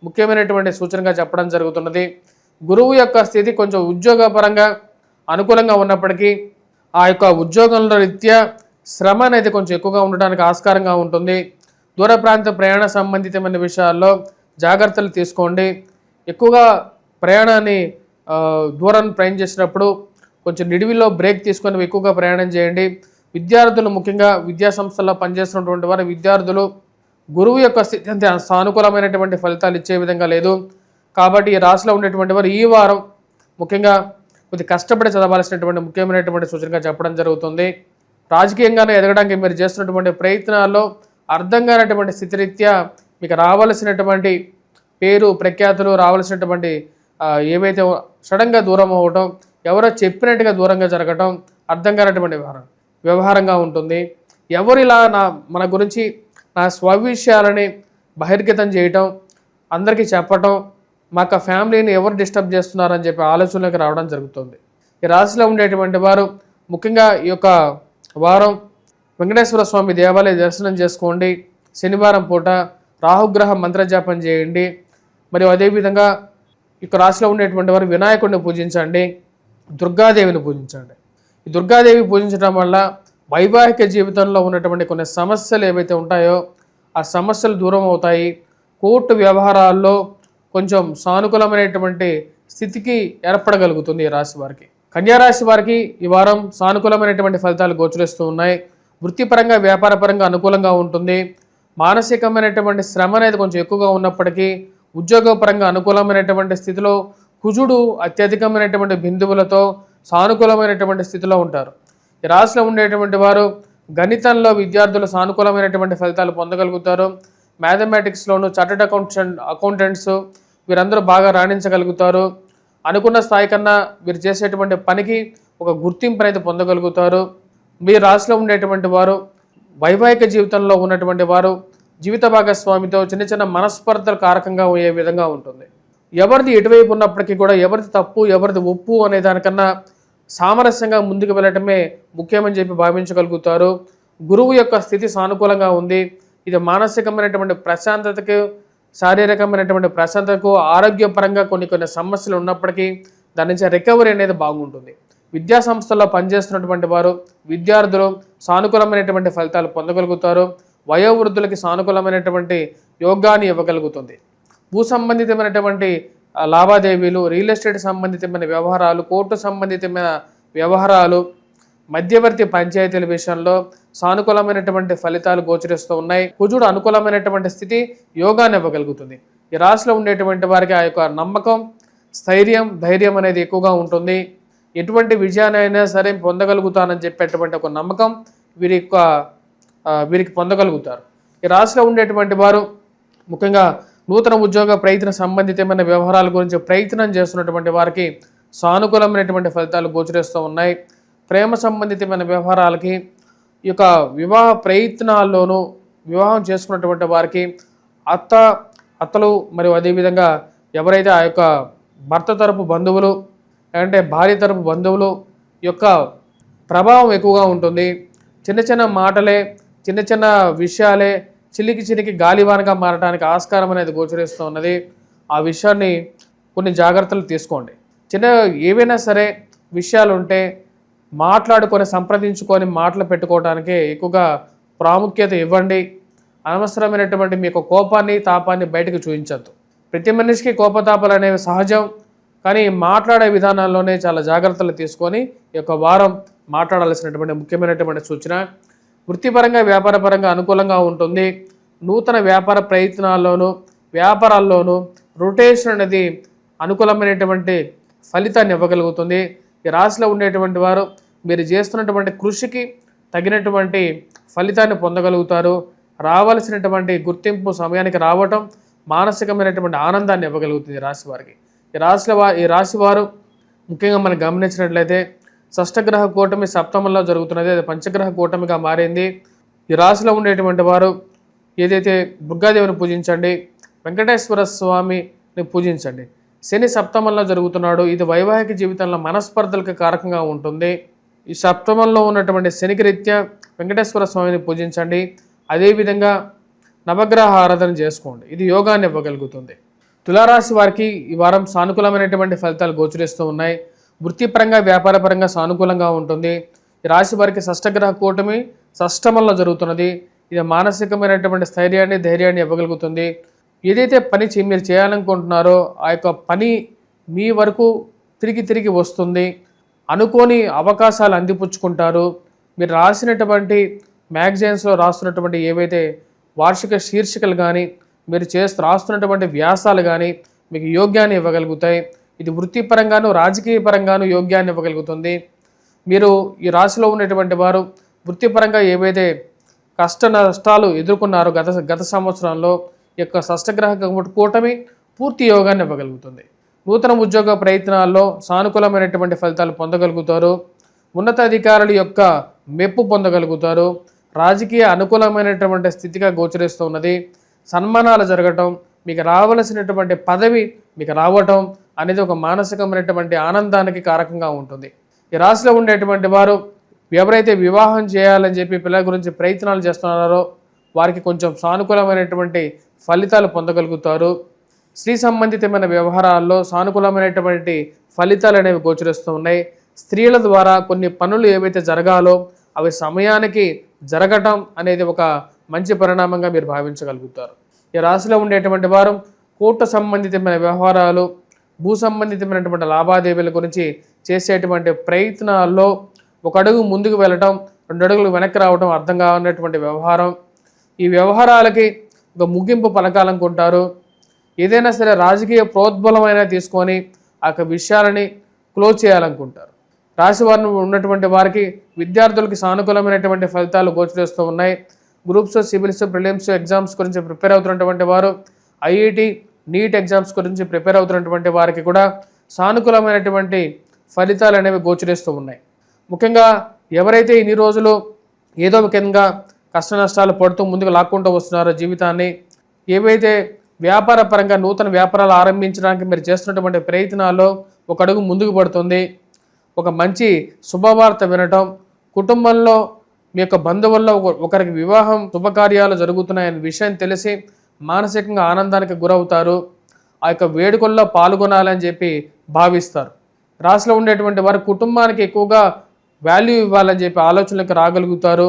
ముఖ్యమైనటువంటి సూచనగా చెప్పడం జరుగుతున్నది. గురువు యొక్క స్థితి కొంచెం ఉద్యోగపరంగా అనుకూలంగా ఉన్నప్పటికీ ఆ యొక్క ఉద్యోగంలో రీత్యా శ్రమ అనేది కొంచెం ఎక్కువగా ఉండడానికి ఆస్కారంగా ఉంటుంది. దూర ప్రాంత ప్రయాణ సంబంధితమైన విషయాల్లో జాగ్రత్తలు తీసుకోండి. ఎక్కువగా ప్రయాణాన్ని దూరాన్ని ప్రయాణం చేసినప్పుడు కొంచెం నిడివిలో బ్రేక్ తీసుకొని ఎక్కువగా ప్రయాణం చేయండి. విద్యార్థులు ముఖ్యంగా విద్యా సంస్థల్లో పనిచేస్తున్నటువంటి వారు విద్యార్థులు గురువు యొక్క స్థితి అంతే సానుకూలమైనటువంటి ఫలితాలు ఇచ్చే విధంగా లేదు. కాబట్టి ఈ రాశిలో ఉండేటువంటి వారు ఈ వారం ముఖ్యంగా కొద్ది కష్టపడి చదవాల్సినటువంటి ముఖ్యమైనటువంటి సూచనగా చెప్పడం జరుగుతుంది. రాజకీయంగానే ఎదగడానికి మీరు చేస్తున్నటువంటి ప్రయత్నాల్లో అర్థం కానటువంటి స్థితిరీత్యా మీకు రావాల్సినటువంటి పేరు ప్రఖ్యాతులు రావాల్సినటువంటి ఏవైతే సడన్గా దూరం అవ్వటం, ఎవరో చెప్పినట్టుగా దూరంగా జరగటం అర్థం కానటువంటి వ్యవహారంగా ఉంటుంది. ఎవరిలా మన గురించి నా స్వవిషయాలని బహిర్గతం చేయటం, అందరికీ చెప్పటం, మాకు ఫ్యామిలీని ఎవరు డిస్టర్బ్ చేస్తున్నారని చెప్పి ఆలోచనలోకి రావడం జరుగుతుంది. ఈ రాశిలో ఉండేటువంటి వారు ముఖ్యంగా ఈ యొక్క వారం వెంకటేశ్వర స్వామి దేవాలయ దర్శనం చేసుకోండి. శనివారం పూట రాహుగ్రహ మంత్రజాపం చేయండి. మరియు అదేవిధంగా ఇక రాశిలో ఉండేటువంటి వారు వినాయకుడిని పూజించండి, దుర్గాదేవిని పూజించండి. ఈ దుర్గాదేవి పూజించడం వల్ల వైవాహిక జీవితంలో ఉన్నటువంటి కొన్ని సమస్యలు ఏవైతే ఉంటాయో ఆ సమస్యలు దూరం అవుతాయి. కోర్టు వ్యవహారాల్లో కొంచెం సానుకూలమైనటువంటి స్థితికి ఏర్పడగలుగుతుంది ఈ రాశి వారికి. కన్యారాశి వారికి ఈ వారం సానుకూలమైనటువంటి ఫలితాలు గోచరిస్తూ ఉన్నాయి. వృత్తిపరంగా వ్యాపారపరంగా అనుకూలంగా ఉంటుంది. మానసికమైనటువంటి శ్రమ అనేది కొంచెం ఎక్కువగా ఉన్నప్పటికీ ఉద్యోగపరంగా అనుకూలమైనటువంటి స్థితిలో కుజుడు అత్యధికమైనటువంటి బిందువులతో సానుకూలమైనటువంటి స్థితిలో ఉంటారు. ఈ రాశిలో ఉండేటువంటి వారు గణితంలో విద్యార్థులు సానుకూలమైనటువంటి ఫలితాలు పొందగలుగుతారు. మ్యాథమెటిక్స్లోను చార్టెడ్ అకౌంటెంట్స్ వీరందరూ బాగా రాణించగలుగుతారు. అనుకున్న స్థాయి కన్నా వీరు చేసేటువంటి పనికి ఒక గుర్తింపు అనేది పొందగలుగుతారు. మీ రాశిలో ఉండేటువంటి వారు వైవాహిక జీవితంలో ఉన్నటువంటి వారు జీవిత భాగస్వామితో చిన్న చిన్న మనస్పర్ధలు కారకంగా అయ్యే విధంగా ఉంటుంది. ఎవరిది ఎటువైపు ఉన్నప్పటికీ కూడా ఎవరిది తప్పు ఎవరిది ఒప్పు అనే దానికన్నా సామరస్యంగా ముందుకు వెళ్ళటమే ముఖ్యమని చెప్పి భావించగలుగుతారు. గురువు యొక్క స్థితి సానుకూలంగా ఉంది. ఇది మానసికమైనటువంటి ప్రశాంతతకు, శారీరకమైనటువంటి ప్రశాంతతకు, ఆరోగ్యపరంగా కొన్ని సమస్యలు ఉన్నప్పటికీ దాని నుంచి రికవరీ అనేది బాగుంటుంది. విద్యా సంస్థల్లో పనిచేస్తున్నటువంటి వారు విద్యార్థులు సానుకూలమైనటువంటి ఫలితాలు పొందగలుగుతారు. వయోవృద్ధులకి సానుకూలమైనటువంటి యోగాన్ని ఇవ్వగలుగుతుంది. భూ సంబంధితమైనటువంటి లావాదేవీలు, రియల్ ఎస్టేట్ సంబంధితమైన వ్యవహారాలు, కోర్టు సంబంధితమైన వ్యవహారాలు, మధ్యవర్తి పంచాయతీల విషయంలో సానుకూలమైనటువంటి ఫలితాలు గోచరిస్తూ ఉన్నాయి. కుజుడు అనుకూలమైనటువంటి స్థితి యోగాన్ని ఇవ్వగలుగుతుంది. ఈ రాశిలో ఉండేటువంటి వారికి ఆ యొక్క నమ్మకం, స్థైర్యం, ధైర్యం అనేది ఎక్కువగా ఉంటుంది. ఎటువంటి విజయాన్నైనా సరే పొందగలుగుతానని చెప్పేటువంటి ఒక నమ్మకం వీరికి పొందగలుగుతారు. ఈ రాశిలో ఉండేటువంటి వారు ముఖ్యంగా నూతన ఉద్యోగ ప్రయత్న సంబంధితమైన వ్యవహారాల గురించి ప్రయత్నం చేస్తున్నటువంటి వారికి సానుకూలమైనటువంటి ఫలితాలు గోచరిస్తూ ఉన్నాయి. ప్రేమ సంబంధితమైన వ్యవహారాలకి, ఈ యొక్క వివాహ ప్రయత్నాల్లోనూ వివాహం చేసుకున్నటువంటి వారికి అత్తలు మరియు అదేవిధంగా ఎవరైతే ఆ యొక్క భర్త తరపు బంధువులు అంటే భార్య తరపు బంధువులు యొక్క ప్రభావం ఎక్కువగా ఉంటుంది. చిన్న చిన్న మాటలే, చిన్న చిన్న విషయాలే చిలికి గాలివానగా మారడానికి ఆస్కారం అనేది గోచరిస్తూ ఉన్నది. ఆ విషయాన్ని కొన్ని జాగ్రత్తలు తీసుకోండి. ఏవైనా సరే విషయాలు ఉంటే మాట్లాడుకొని సంప్రదించుకొని మాటలు పెట్టుకోవడానికి ఎక్కువగా ప్రాముఖ్యత ఇవ్వండి. అనవసరమైనటువంటి మీ యొక్క కోపాన్ని, తాపాన్ని బయటకు చూపించద్దు. ప్రతి మనిషికి కోపతాపాలు అనేవి సహజం. కానీ మాట్లాడే విధానాల్లోనే చాలా జాగ్రత్తలు తీసుకొని ఈ యొక్క వారం మాట్లాడాల్సినటువంటి ముఖ్యమైనటువంటి సూచన. వృత్తిపరంగా వ్యాపారపరంగా అనుకూలంగా ఉంటుంది. నూతన వ్యాపార ప్రయత్నాల్లోనూ వ్యాపారాల్లోనూ రొటేషన్ అనేది అనుకూలమైనటువంటి ఫలితాన్ని ఇవ్వగలుగుతుంది. ఈ రాశిలో ఉండేటువంటి వారు మీరు చేస్తున్నటువంటి కృషికి తగినటువంటి ఫలితాన్ని పొందగలుగుతారు. రావాల్సినటువంటి గుర్తింపు సమయానికి రావటం మానసికమైనటువంటి ఆనందాన్ని ఇవ్వగలుగుతుంది ఈ రాశి వారికి. ఈ రాశి వారు ముఖ్యంగా మనం గమనించినట్లయితే షష్టగ్రహ కూటమి సప్తమంలో జరుగుతున్నది, అది పంచగ్రహ కూటమిగా మారింది. ఈ రాశిలో ఉండేటువంటి వారు ఏదైతే దుర్గాదేవిని పూజించండి, వెంకటేశ్వర స్వామిని పూజించండి. శని సప్తమంలో జరుగుతున్నాడు. ఇది వైవాహిక జీవితంలో మనస్పర్ధలకు కారకంగా ఉంటుంది. ఈ సప్తమంలో ఉన్నటువంటి శనికి రీత్యా వెంకటేశ్వర స్వామిని పూజించండి. అదేవిధంగా నవగ్రహ ఆరాధన చేసుకోండి. ఇది యోగాన్ని ఇవ్వగలుగుతుంది. తులారాశి వారికి ఈ వారం సానుకూలమైనటువంటి ఫలితాలు గోచరిస్తూ ఉన్నాయి. వృత్తిపరంగా వ్యాపారపరంగా సానుకూలంగా ఉంటుంది. ఈ రాశి వారికి షష్టగ్రహ కూటమి షష్టమంలో జరుగుతున్నది. ఇది మానసికమైనటువంటి స్థైర్యాన్ని, ధైర్యాన్ని ఇవ్వగలుగుతుంది. ఏదైతే పని మీరు చేయాలనుకుంటున్నారో ఆ యొక్క పని మీ వరకు తిరిగి వస్తుంది. అనుకోని అవకాశాలు అందిపుచ్చుకుంటారు. మీరు రాసినటువంటి మ్యాగజైన్స్లో రాస్తున్నటువంటి ఏవైతే వార్షిక శీర్షికలు కానీ, మీరు రాస్తున్నటువంటి వ్యాసాలు కానీ మీకు యోగ్యాన్ని ఇవ్వగలుగుతాయి. ఇది వృత్తిపరంగాను రాజకీయ పరంగాను యోగ్యాన్ని ఇవ్వగలుగుతుంది. మీరు ఈ రాశిలో ఉన్నటువంటి వారు వృత్తిపరంగా ఏవైతే కష్ట నష్టాలు ఎదుర్కొన్నారో గత సంవత్సరంలో ఈ యొక్క షష్టగ్రహ కూటమి పూర్తి యోగాన్ని ఇవ్వగలుగుతుంది. నూతన ఉద్యోగ ప్రయత్నాల్లో సానుకూలమైనటువంటి ఫలితాలు పొందగలుగుతారు. ఉన్నతాధికారుల యొక్క మెప్పు పొందగలుగుతారు. రాజకీయ అనుకూలమైనటువంటి స్థితిగా గోచరిస్తూ ఉన్నది. సన్మానాలు జరగటం, మీకు రావలసినటువంటి పదవి మీకు రావటం అనేది ఒక మానసికమైనటువంటి ఆనందానికి కారకంగా ఉంటుంది. ఈ రాశిలో ఉండేటువంటి వారు ఎవరైతే వివాహం చేయాలని చెప్పి పిల్లల గురించి ప్రయత్నాలు చేస్తున్నారో వారికి కొంచెం సానుకూలమైనటువంటి ఫలితాలు పొందగలుగుతారు. స్త్రీ సంబంధితమైన వ్యవహారాల్లో సానుకూలమైనటువంటి ఫలితాలు అనేవి గోచరిస్తూ ఉన్నాయి. స్త్రీల ద్వారా కొన్ని పనులు ఏవైతే జరగాలో అవి సమయానికి జరగటం అనేది ఒక మంచి పరిణామంగా మీరు భావించగలుగుతారు. ఈ రాశిలో ఉండేటువంటి వారు కోర్టు సంబంధితమైన వ్యవహారాలు, భూ సంబంధితమైనటువంటి లావాదేవీల గురించి చేసేటువంటి ప్రయత్నాల్లో ఒక అడుగు ముందుకు వెళ్ళటం, 2 అడుగులు వెనక్కి రావడం అర్థం కానటువంటి వ్యవహారం. ఈ వ్యవహారాలకి ఒక ముగింపు పలకాలనుకుంటారు. ఏదైనా సరే రాజకీయ ప్రోద్బలమైనా తీసుకొని ఆ విషయాలని క్లోజ్ చేయాలనుకుంటారు. రాశి వారిని ఉన్నటువంటి వారికి విద్యార్థులకి సానుకూలమైనటువంటి ఫలితాలు గోచరిస్తూ ఉన్నాయి. గ్రూప్స్, సివిల్స్, ప్రిలిమ్స్ ఎగ్జామ్స్ గురించి ప్రిపేర్ అవుతున్నటువంటి వారు, ఐఐటి, నీట్ ఎగ్జామ్స్ గురించి ప్రిపేర్ అవుతున్నటువంటి వారికి కూడా సానుకూలమైనటువంటి ఫలితాలు అనేవి గోచరిస్తూ ఉన్నాయి. ముఖ్యంగా ఎవరైతే ఇన్ని రోజులు ఏదో విధంగా కష్ట నష్టాలు పడుతూ ముందుకు లాక్కుంటూ వస్తున్నారో జీవితాన్ని, ఏవైతే వ్యాపార పరంగా నూతన వ్యాపారాలు ఆరంభించడానికి మీరు చేస్తున్నటువంటి ప్రయత్నాల్లో ఒక అడుగు ముందుకు పడుతుంది. ఒక మంచి శుభవార్త వినటం, కుటుంబంలో మీ యొక్క బంధువుల్లో ఒకరికి వివాహం శుభకార్యాలు జరుగుతున్నాయనే విషయం తెలిసి మానసికంగా ఆనందానికి గురవుతారు. ఆ యొక్క వేడుకల్లో పాల్గొనాలని చెప్పి భావిస్తారు. రాశిలో ఉండేటువంటి వారి కుటుంబానికి ఎక్కువగా వాల్యూ ఇవ్వాలని చెప్పి ఆలోచనలకు రాగలుగుతారు.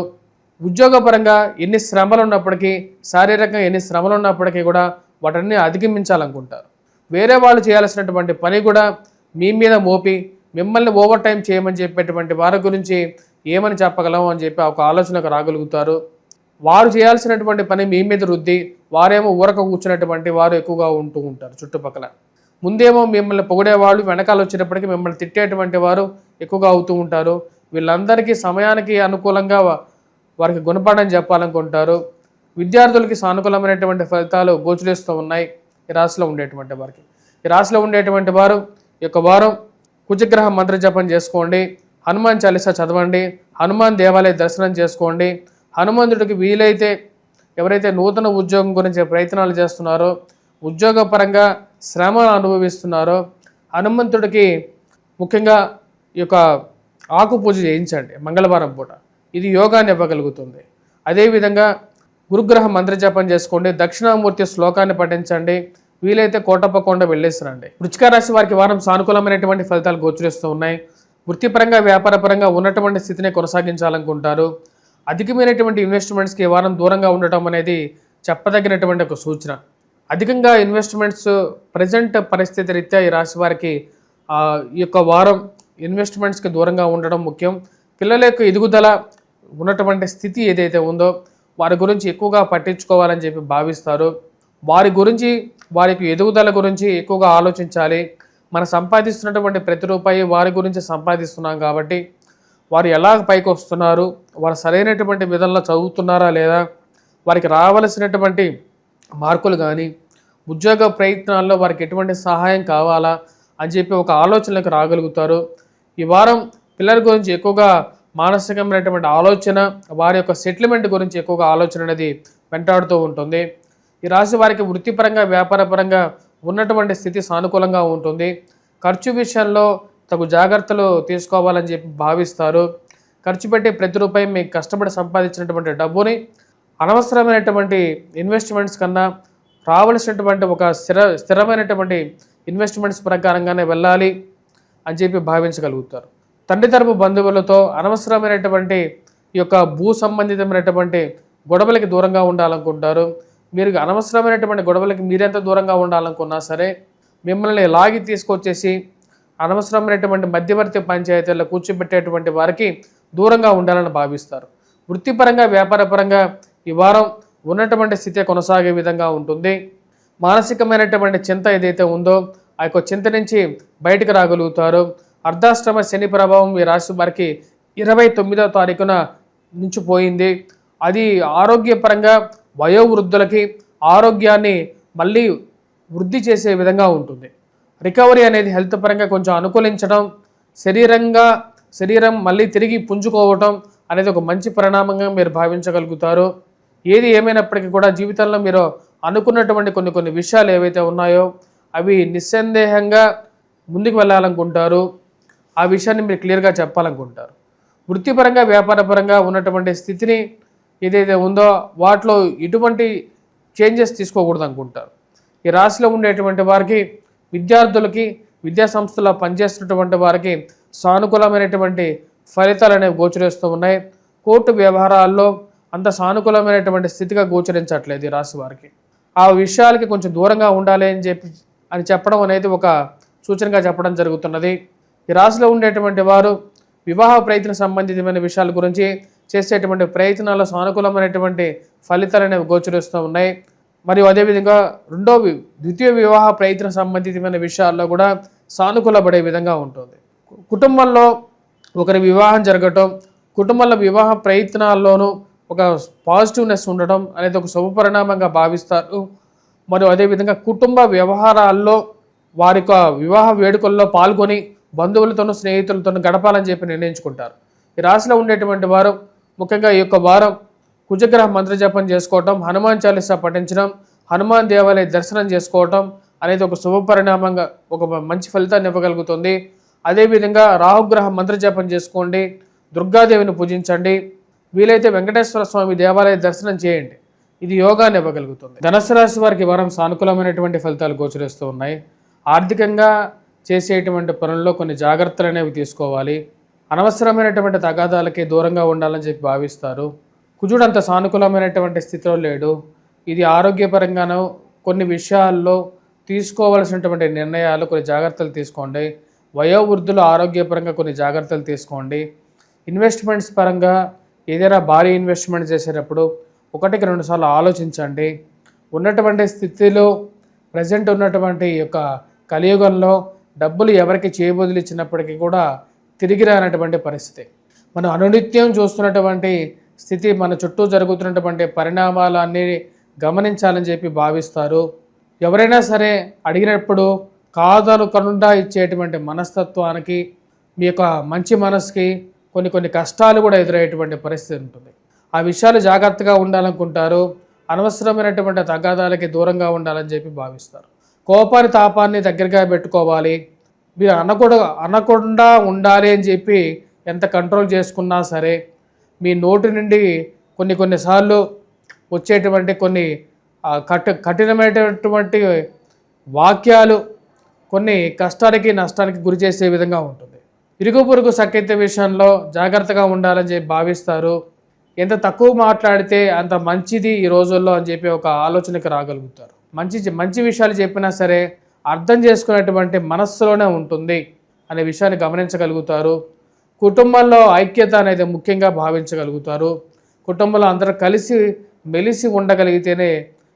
ఉద్యోగపరంగా ఎన్ని శ్రమలు ఉన్నప్పటికీ, శారీరకంగా ఎన్ని శ్రమలు ఉన్నప్పటికీ కూడా వాటిని అధిగమించాలనుకుంటారు. వేరే వాళ్ళు చేయాల్సినటువంటి పని కూడా మీ మీద మోపి మిమ్మల్ని ఓవర్ టైం చేయమని చెప్పేటువంటి వారి గురించి ఏమని చెప్పగలము అని చెప్పి ఒక ఆలోచనకు రాగలుగుతారు. వారు చేయాల్సినటువంటి పని మీ మీద రుద్ది వారేమో ఊరక కూర్చున్నటువంటి వారు ఎక్కువగా ఉంటూ ఉంటారు చుట్టుపక్కల. ముందేమో మిమ్మల్ని పొగిడేవాళ్ళు, వెనకాల వచ్చేటప్పటికి మిమ్మల్ని తిట్టేటువంటి వారు ఎక్కువగా అవుతూ ఉంటారు. వీళ్ళందరికీ సమయానికి అనుకూలంగా వారికి గుణపాఠం చెప్పాలనుకుంటారు. విద్యార్థులకి సానుకూలమైనటువంటి ఫలితాలు గోచరిస్తూ ఉన్నాయి ఈ రాశిలో ఉండేటువంటి వారికి. ఈ రాశిలో ఉండేటువంటి వారు ఈ యొక్క వారం కుజగ్రహ మంత్ర జపం చేసుకోండి, హనుమాన్ చాలీసా చదవండి, హనుమాన్ దేవాలయ దర్శనం చేసుకోండి. హనుమంతుడికి వీలైతే ఎవరైతే నూతన ఉద్యోగం గురించి ప్రయత్నాలు చేస్తున్నారో, ఉద్యోగపరంగా శ్రమను అనుభవిస్తున్నారో హనుమంతుడికి ముఖ్యంగా ఈ యొక్క ఆకు పూజ చేయించండి మంగళవారం పూట. ఇది యోగాన్ని ఇవ్వగలుగుతుంది. అదేవిధంగా గురుగ్రహ మంత్రజపం చేసుకోండి, దక్షిణామూర్తి శ్లోకాన్ని పఠించండి, వీలైతే కోటప్పకొండ వెళ్ళేసిరండి. వృశ్చిక రాశి వారికి వారం సానుకూలమైనటువంటి ఫలితాలు గోచరిస్తూ ఉన్నాయి. వృత్తిపరంగా వ్యాపారపరంగా ఉన్నటువంటి స్థితిని కొనసాగించాలనుకుంటారు. అధికమైనటువంటి ఇన్వెస్ట్మెంట్స్కి ఈ వారం దూరంగా ఉండటం అనేది చెప్పదగినటువంటి ఒక సూచన. అధికంగా ఇన్వెస్ట్మెంట్స్ ప్రజెంట్ పరిస్థితి రీత్యా ఈ రాశి వారికి ఈ యొక్క వారం ఇన్వెస్ట్మెంట్స్కి దూరంగా ఉండడం ముఖ్యం. పిల్లల యొక్క ఎదుగుదల ఉన్నటువంటి స్థితి ఏదైతే ఉందో వారి గురించి ఎక్కువగా పట్టించుకోవాలని చెప్పి భావిస్తారు. వారి గురించి, వారి యొక్క ఎదుగుదల గురించి ఎక్కువగా ఆలోచించాలి. మనం సంపాదిస్తున్నటువంటి ప్రతి రూపాయి వారి గురించి సంపాదిస్తున్నాం కాబట్టి వారు ఎలా పైకి వస్తున్నారు, వారు సరైనటువంటి విధంలో చదువుతున్నారా లేదా, వారికి రావలసినటువంటి మార్కులు కానీ, ఉద్యోగ ప్రయత్నాల్లో వారికి ఎటువంటి సహాయం కావాలా అని చెప్పి ఒక ఆలోచనలకు రాగలుగుతారు. ఈ వారం పిల్లల గురించి ఎక్కువగా మానసికమైనటువంటి ఆలోచన, వారి యొక్క సెటిల్మెంట్ గురించి ఎక్కువగా ఆలోచన అనేది వెంటాడుతూ ఉంటుంది. ఈ రాశి వారికి వృత్తిపరంగా వ్యాపారపరంగా ఉన్నటువంటి స్థితి సానుకూలంగా ఉంటుంది. ఖర్చు విషయంలో తగు జాగ్రత్తలు తీసుకోవాలని చెప్పి భావిస్తారు. ఖర్చు పెట్టే ప్రతి రూపాయి మీకు కష్టపడి సంపాదించినటువంటి డబ్బుని అనవసరమైనటువంటి ఇన్వెస్ట్మెంట్స్ కన్నా రావలసినటువంటి ఒక స్థిరమైనటువంటి ఇన్వెస్ట్మెంట్స్ ప్రకారంగానే వెళ్ళాలి అని చెప్పి భావించగలుగుతారు. తండ్రి తరపు బంధువులతో అనవసరమైనటువంటి ఈ యొక్క భూ సంబంధితమైనటువంటి గొడవలకి దూరంగా ఉండాలనుకుంటారు. మీరు అనవసరమైనటువంటి గొడవలకి మీరెంత దూరంగా ఉండాలనుకున్నా సరే మిమ్మల్ని లాగి తీసుకొచ్చేసి అనవసరమైనటువంటి మధ్యవర్తి పంచాయతీల్లో కూర్చోబెట్టేటువంటి వారికి దూరంగా ఉండాలని భావిస్తారు. వృత్తిపరంగా వ్యాపారపరంగా ఈ వారం ఉన్నటువంటి స్థితి కొనసాగే విధంగా ఉంటుంది. మానసికమైనటువంటి చింత ఏదైతే ఉందో ఆ యొక్క చింత నుంచి బయటకు రాగలుగుతారు. అర్ధాష్టమ శని ప్రభావం ఈ రాశి వారికి 29వ తారీఖున నుంచి పోయింది. అది ఆరోగ్యపరంగా వయోవృద్ధులకి ఆరోగ్యాన్ని మళ్ళీ వృద్ధి చేసే విధంగా ఉంటుంది. రికవరీ అనేది హెల్త్ పరంగా కొంచెం అనుకూలించడం, శరీరం మళ్ళీ తిరిగి పుంజుకోవటం అనేది ఒక మంచి పరిణామంగా మీరు భావించగలుగుతారు. ఏది ఏమైనప్పటికీ కూడా జీవితంలో మీరు అనుకున్నటువంటి కొన్ని విషయాలు ఏవైతే ఉన్నాయో అవి నిస్సందేహంగా ముందుకు వెళ్ళాలనుకుంటారు. ఆ విషయాన్ని మీరు క్లియర్గా చెప్పాలనుకుంటారు. వృత్తిపరంగా వ్యాపారపరంగా ఉన్నటువంటి స్థితిని ఏదైతే ఉందో వాటిలో ఎటువంటి చేంజెస్ తీసుకోకూడదు అనుకుంటారు. ఈ రాశిలో ఉండేటువంటి వారికి, విద్యార్థులకి, విద్యా సంస్థలో పనిచేస్తున్నటువంటి వారికి సానుకూలమైనటువంటి ఫలితాలు అనేవి గోచరిస్తూ ఉన్నాయి. కోర్టు వ్యవహారాల్లో అంత సానుకూలమైనటువంటి స్థితిగా గోచరించట్లేదు ఈ రాశి వారికి. ఆ విషయాలకి కొంచెం దూరంగా ఉండాలి అని చెప్పడం అనేది ఒక సూచనగా చెప్పడం జరుగుతున్నది. ఈ రాశిలో ఉండేటువంటి వారు వివాహ ప్రయత్న సంబంధితమైన విషయాల గురించి చేసేటువంటి ప్రయత్నాల్లో సానుకూలమైనటువంటి ఫలితాలు అనేవి గోచరిస్తూ ఉన్నాయి. మరియు అదేవిధంగా ద్వితీయ వివాహ ప్రయత్న సంబంధితమైన విషయాల్లో కూడా సానుకూలపడే విధంగా ఉంటుంది. కుటుంబంలో ఒకరి వివాహం జరగటం, కుటుంబంలో వివాహ ప్రయత్నాల్లోనూ ఒక పాజిటివ్నెస్ ఉండటం అనేది ఒక శుభపరిణామంగా భావిస్తారు. మరియు అదేవిధంగా కుటుంబ వ్యవహారాల్లో వారి యొక్క వివాహ వేడుకల్లో పాల్గొని బంధువులతోనూ స్నేహితులతోనూ గడపాలని చెప్పి నిర్ణయించుకుంటారు. ఈ రాశిలో ఉండేటువంటి వారు ముఖ్యంగా ఈ యొక్క వారం కుజగ్రహ మంత్రజపం చేసుకోవటం, హనుమాన్ చాలీసా పఠించడం, హనుమాన్ దేవాలయ దర్శనం చేసుకోవటం అనేది ఒక శుభపరిణామంగా ఒక మంచి ఫలితాన్ని ఇవ్వగలుగుతుంది. అదేవిధంగా రాహుగ్రహ మంత్రజపం చేసుకోండి, దుర్గాదేవిని పూజించండి, వీలైతే వెంకటేశ్వర స్వామి దేవాలయ దర్శనం చేయండి. ఇది యోగాన్ని ఇవ్వగలుగుతుంది. ధనుసు రాశి వారికి వారం సానుకూలమైనటువంటి ఫలితాలు గోచరిస్తూ ఉన్నాయి. ఆర్థికంగా చేసేటువంటి పనుల్లో కొన్ని జాగ్రత్తలు అనేవి తీసుకోవాలి. అనవసరమైనటువంటి తగాదాలకి దూరంగా ఉండాలని చెప్పి భావిస్తారు. కుజుడు అంత సానుకూలమైనటువంటి స్థితిలో లేడు. ఇది ఆరోగ్యపరంగానూ కొన్ని విషయాల్లో తీసుకోవాల్సినటువంటి నిర్ణయాలు కొన్ని జాగ్రత్తలు తీసుకోండి. వయోవృద్ధులు ఆరోగ్యపరంగా కొన్ని జాగ్రత్తలు తీసుకోండి. ఇన్వెస్ట్మెంట్స్ పరంగా ఏదైనా భారీ ఇన్వెస్ట్మెంట్ చేసేటప్పుడు 1-2 సార్లు ఆలోచించండి. ఉన్నటువంటి స్థితిలో ప్రజెంట్ ఉన్నటువంటి ఈ యొక్క కలియుగంలో డబ్బులు ఎవరికి చేయబొదిలిచ్చినప్పటికీ కూడా తిరిగి రానటువంటి పరిస్థితి. మనం అనునిత్యం చూస్తున్నటువంటి స్థితి, మన చుట్టూ జరుగుతున్నటువంటి పరిణామాలన్నీ గమనించాలని చెప్పి భావిస్తారు. ఎవరైనా సరే అడిగినప్పుడు కాదనుకుండా ఇచ్చేటువంటి మనస్తత్వానికి, మీ యొక్క మంచి మనసుకి కొన్ని కష్టాలు కూడా ఎదురయ్యేటువంటి పరిస్థితి ఉంటుంది. ఆ విషయాలు జాగ్రత్తగా ఉండాలనుకుంటారు. అనవసరమైనటువంటి తగాదాలకి దూరంగా ఉండాలని చెప్పి భావిస్తారు. కోపాన్ని తాపాన్ని దగ్గరగా పెట్టుకోవాలి. మీరు అనకుండా ఉండాలి అని చెప్పి ఎంత కంట్రోల్ చేసుకున్నా సరే మీ నోటి నుండి కొన్నిసార్లు వచ్చేటువంటి కొన్ని కఠినమైనటువంటి వాక్యాలు కొన్ని కష్టానికి నష్టానికి గురి చేసే విధంగా ఉంటుంది. ఇరుగు పొరుగు సఖ్యత విషయంలో జాగ్రత్తగా ఉండాలని చెప్పి భావిస్తారు. ఎంత తక్కువ మాట్లాడితే అంత మంచిది ఈ రోజుల్లో అని చెప్పి ఒక ఆలోచనకి రాగలుగుతారు. మంచి విషయాలు చెప్పినా సరే అర్థం చేసుకునేటువంటి మనస్సులోనే ఉంటుంది అనే విషయాన్ని గమనించగలుగుతారు. కుటుంబంలో ఐక్యత అనేది ముఖ్యంగా భావించగలుగుతారు. కుటుంబంలో అందరూ కలిసి మెలిసి ఉండగలిగితేనే